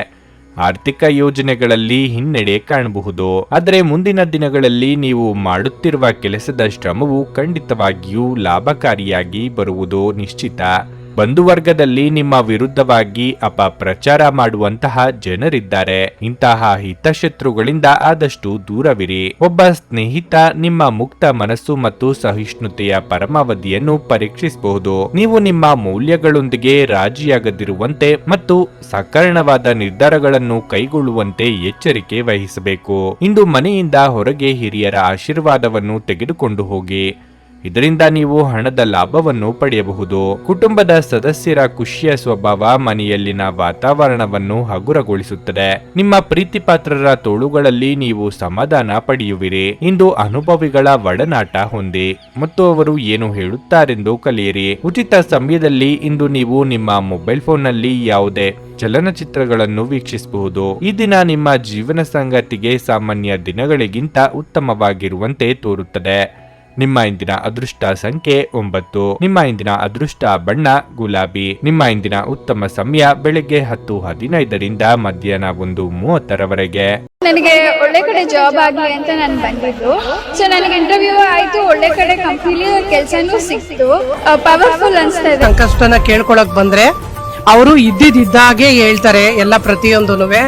ಆರ್ಥಿಕ ಯೋಜನೆಗಳಲ್ಲಿ ಹಿನ್ನಡೆ ಕಾಣಬಹುದು. ಆದರೆ ಮುಂದಿನ ದಿನಗಳಲ್ಲಿ ನೀವು ಮಾಡುತ್ತಿರುವ ಕೆಲಸದ ಶ್ರಮವು ಖಂಡಿತವಾಗಿಯೂ ಲಾಭಕಾರಿಯಾಗಿ ಬರುವುದು ನಿಶ್ಚಿತ. ಬಂಧುವರ್ಗದಲ್ಲಿ ನಿಮ್ಮ ವಿರುದ್ಧವಾಗಿ ಅಪಪ್ರಚಾರ ಮಾಡುವಂತಹ ಜನರಿದ್ದಾರೆ. ಇಂತಹ ಹಿತಶತ್ರುಗಳಿಂದ ಆದಷ್ಟು ದೂರವಿರಿ. ಒಬ್ಬ ಸ್ನೇಹಿತ ನಿಮ್ಮ ಮುಕ್ತ ಮನಸ್ಸು ಮತ್ತು ಸಹಿಷ್ಣುತೆಯ ಪರಮಾವಧಿಯನ್ನು ಪರೀಕ್ಷಿಸಬಹುದು. ನೀವು ನಿಮ್ಮ ಮೌಲ್ಯಗಳೊಂದಿಗೆ ರಾಜಿಯಾಗದಿರುವಂತೆ ಮತ್ತು ಸಕಾರಣವಾದ ನಿರ್ಧಾರಗಳನ್ನು ಕೈಗೊಳ್ಳುವಂತೆ ಎಚ್ಚರಿಕೆ ವಹಿಸಬೇಕು. ಇಂದು ಮನೆಯಿಂದ ಹೊರಗೆ ಹಿರಿಯರ ಆಶೀರ್ವಾದವನ್ನು ತೆಗೆದುಕೊಂಡು ಹೋಗಿ. ಇದರಿಂದ ನೀವು ಹಣದ ಲಾಭವನ್ನು ಪಡೆಯಬಹುದು. ಕುಟುಂಬದ ಸದಸ್ಯರ ಖುಷಿಯ ಸ್ವಭಾವ ಮನೆಯಲ್ಲಿನ ವಾತಾವರಣವನ್ನು ಹಗುರಗೊಳಿಸುತ್ತದೆ. ನಿಮ್ಮ ಪ್ರೀತಿಪಾತ್ರರ ತೋಳುಗಳಲ್ಲಿ ನೀವು ಸಮಾಧಾನ ಪಡೆಯುವಿರಿ. ಇಂದು ಅನುಭವಿಗಳ ಒಡನಾಟ ಹೊಂದಿ ಮತ್ತು ಅವರು ಏನು ಹೇಳುತ್ತಾರೆಂದು ಕಲಿಯಿರಿ. ಉಚಿತ ಸಮಯದಲ್ಲಿ ಇಂದು ನೀವು ನಿಮ್ಮ ಮೊಬೈಲ್ ಫೋನ್ನಲ್ಲಿ ಯಾವುದೇ ಚಲನಚಿತ್ರಗಳನ್ನು ವೀಕ್ಷಿಸಬಹುದು. ಈ ದಿನ ನಿಮ್ಮ ಜೀವನ ಸಂಗಾತಿಗೆ ಸಾಮಾನ್ಯ ದಿನಗಳಿಗಿಂತ ಉತ್ತಮವಾಗಿರುವಂತೆ ತೋರುತ್ತದೆ. ನಿಮ್ಮ ಇಂದಿನ ಅದೃಷ್ಟ ಸಂಖ್ಯೆ 9. ನಿಮ್ಮ ಇಂದಿನ ಅದೃಷ್ಟ ಬಣ್ಣ ಗುಲಾಬಿ. ನಿಮ್ಮ ಇಂದಿನ ಉತ್ತಮ ಸಮಯ ಬೆಳಗ್ಗೆ 10:15ರಿಂದ ಮಧ್ಯಾಹ್ನ 1:30 ನನಗೆ ಒಳ್ಳೆ ಕಡೆ ಜಾಬ್ ಆಗಲಿ ಅಂತ ನಾನು ಬಂದಿದ್ದು. ಸೊ ನನಗೆ ಇಂಟರ್ವ್ಯೂ ಆಯ್ತು, ಒಳ್ಳೆ ಕಡೆ ಕಂಪ್ನಿಲಿ ಕೆಲಸನೂ ಸಿಕ್ತು. ಪವರ್ಫುಲ್ ಅನ್ಸ್ತಾ ಇದೆ. ಕಷ್ಟನ ಕೇಳ್ಕೊಳಕ್ ಬಂದ್ರೆ ಅವರು ಇದ್ದಿದ್ದಾಗೆ ಹೇಳ್ತಾರೆ ಎಲ್ಲ ಪ್ರತಿಯೊಂದೂನುವೆ.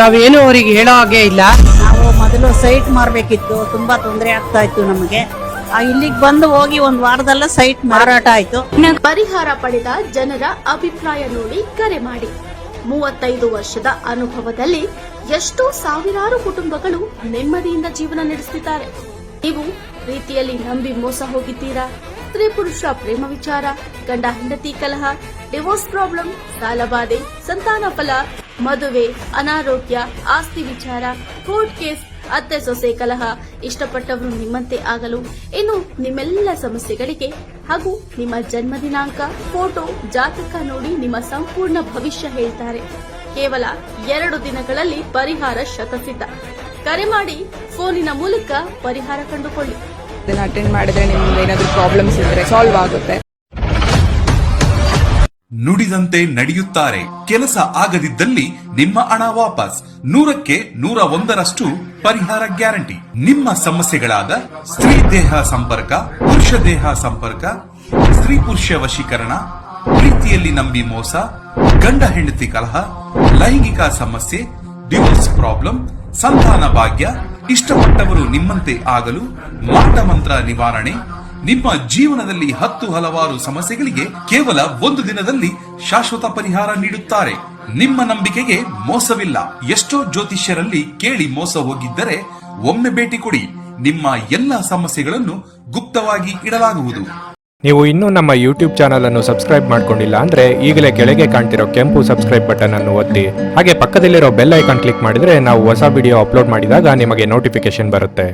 ನಾವೇನು ಅವ್ರಿಗೆ ಹೇಳೋ ಹಾಗೆ ಇಲ್ಲ. ನಾವು ಮೊದಲು ಸೈಟ್ ಮಾರಬೇಕಿತ್ತು, ತುಂಬಾ ತೊಂದರೆ ಆಗ್ತಾ ಇತ್ತು ನಮಗೆ. ಇಲ್ಲಿಗೆ ಬಂದು ಹೋಗಿ ಒಂದು ವಾರದಲ್ಲ ಸೈಟ್ ಮಾರಾಟ ಆಯ್ತು. ಪರಿಹಾರ ಪಡೆದ ಜನರ ಅಭಿಪ್ರಾಯ ನೋಡಿ ಕರೆ ಮಾಡಿ. 35 ವರ್ಷದ ಅನುಭವದಲ್ಲಿ ಎಷ್ಟೋ ಸಾವಿರಾರು ಕುಟುಂಬಗಳು ನೆಮ್ಮದಿಯಿಂದ ಜೀವನ ನಡೆಸುತ್ತಿದ್ದಾರೆ. ನೀವು ಪ್ರೀತಿಯಲ್ಲಿ ನಂಬಿ ಮೋಸ ಹೋಗಿದ್ದೀರಾ? ಸ್ತ್ರೀ ಪುರುಷ ಪ್ರೇಮ ವಿಚಾರ, ಗಂಡ ಹೆಂಡತಿ ಕಲಹ, ಡಿವೋರ್ಸ್ ಪ್ರಾಬ್ಲಮ್, ಸಾಲಬಾಧೆ, ಸಂತಾನ ಫಲ, ಮದುವೆ, ಅನಾರೋಗ್ಯ, ಆಸ್ತಿ ವಿಚಾರ, ಕೋರ್ಟ್ ಕೇಸ್, ಅತ್ತೆ ಸೊಸೆ ಕಲಹ, ಇಷ್ಟಪಟ್ಟವರು ನಿಮ್ಮಂತೆ ಆಗಲು, ಇನ್ನು ನಿಮ್ಮೆಲ್ಲ ಸಮಸ್ಯೆಗಳಿಗೆ ಹಾಗೂ ನಿಮ್ಮ ಜನ್ಮ ದಿನಾಂಕ, ಫೋಟೋ, ಜಾತಕ ನೋಡಿ ನಿಮ್ಮ ಸಂಪೂರ್ಣ ಭವಿಷ್ಯ ಹೇಳ್ತಾರೆ. ಕೇವಲ 2 ದಿನಗಳಲ್ಲಿ ಪರಿಹಾರ ಶತಸಿದ್ಧ. ಕರೆ ಮಾಡಿ ಫೋನಿನ ಮೂಲಕ ಪರಿಹಾರ ಕಂಡುಕೊಳ್ಳಿ. ಅಟೆಂಡ್ ಮಾಡಿದ್ರೆ ನಿಮ್ಗೆ ಏನಾದ್ರೂ ಪ್ರಾಬ್ಲಮ್ಸ್ ಇದ್ರೆ ಸಾಲ್ವ್ ಆಗುತ್ತೆ. ನುಡಿದಂತೆ ನಡೆಯುತ್ತಾರೆ. ಕೆಲಸ ಆಗದಿದ್ದಲ್ಲಿ ನಿಮ್ಮ ಹಣ ವಾಪಸ್. 100ಕ್ಕೆ 101ರಷ್ಟು ಪರಿಹಾರ ಗ್ಯಾರಂಟಿ. ನಿಮ್ಮ ಸಮಸ್ಯೆಗಳಾದ ಸ್ತ್ರೀ ದೇಹ ಸಂಪರ್ಕ, ಪುರುಷ ದೇಹ ಸಂಪರ್ಕ, ಸ್ತ್ರೀ ಪುರುಷ ವಶೀಕರಣ, ಪ್ರೀತಿಯಲ್ಲಿ ನಂಬಿ ಮೋಸ, ಗಂಡ ಹೆಂಡತಿ ಕಲಹ, ಲೈಂಗಿಕ ಸಮಸ್ಯೆ, ಡಿವೋರ್ಸ್ ಪ್ರಾಬ್ಲಮ್, ಸಂತಾನ ಭಾಗ್ಯ, ಇಷ್ಟಪಟ್ಟವರು ನಿಮ್ಮಂತೆ ಆಗಲು, ಮಾಟ ಮಂತ್ರ ನಿವಾರಣೆ, ನಿಮ್ಮ ಜೀವನದಲ್ಲಿ 10 ಹಲವಾರು ಸಮಸ್ಯೆಗಳಿಗೆ ಕೇವಲ 1 ದಿನದಲ್ಲಿ ಶಾಶ್ವತ ಪರಿಹಾರ ನೀಡುತ್ತಾರೆ. ನಿಮ್ಮ ನಂಬಿಕೆಗೆ ಮೋಸವಿಲ್ಲ. ಎಷ್ಟೋ ಜ್ಯೋತಿಷ್ಯರಲ್ಲಿ ಕೇಳಿ ಮೋಸ ಹೋಗಿದ್ದರೆ ಒಮ್ಮೆ ಭೇಟಿ ಕೊಡಿ. ನಿಮ್ಮ ಎಲ್ಲಾ ಸಮಸ್ಯೆಗಳನ್ನು ಗುಪ್ತವಾಗಿ ಇಡಲಾಗುವುದು. ನೀವು ಇನ್ನೂ ನಮ್ಮ ಯೂಟ್ಯೂಬ್ ಚಾನಲ್ ಅನ್ನು ಸಬ್ಸ್ಕ್ರೈಬ್ ಮಾಡ್ಕೊಂಡಿಲ್ಲ ಅಂದ್ರೆ ಈಗಲೇ ಕೆಳಗೆ ಕಾಣ್ತಿರೋ ಕೆಂಪು ಸಬ್ಸ್ಕ್ರೈಬ್ ಬಟನ್ ಅನ್ನು ಒತ್ತಿ. ಹಾಗೆ ಪಕ್ಕದಲ್ಲಿರೋ ಬೆಲ್ ಐಕಾನ್ ಕ್ಲಿಕ್ ಮಾಡಿದ್ರೆ ನಾವು ಹೊಸ ವಿಡಿಯೋ ಅಪ್ಲೋಡ್ ಮಾಡಿದಾಗ ನಿಮಗೆ ನೋಟಿಫಿಕೇಶನ್ ಬರುತ್ತೆ.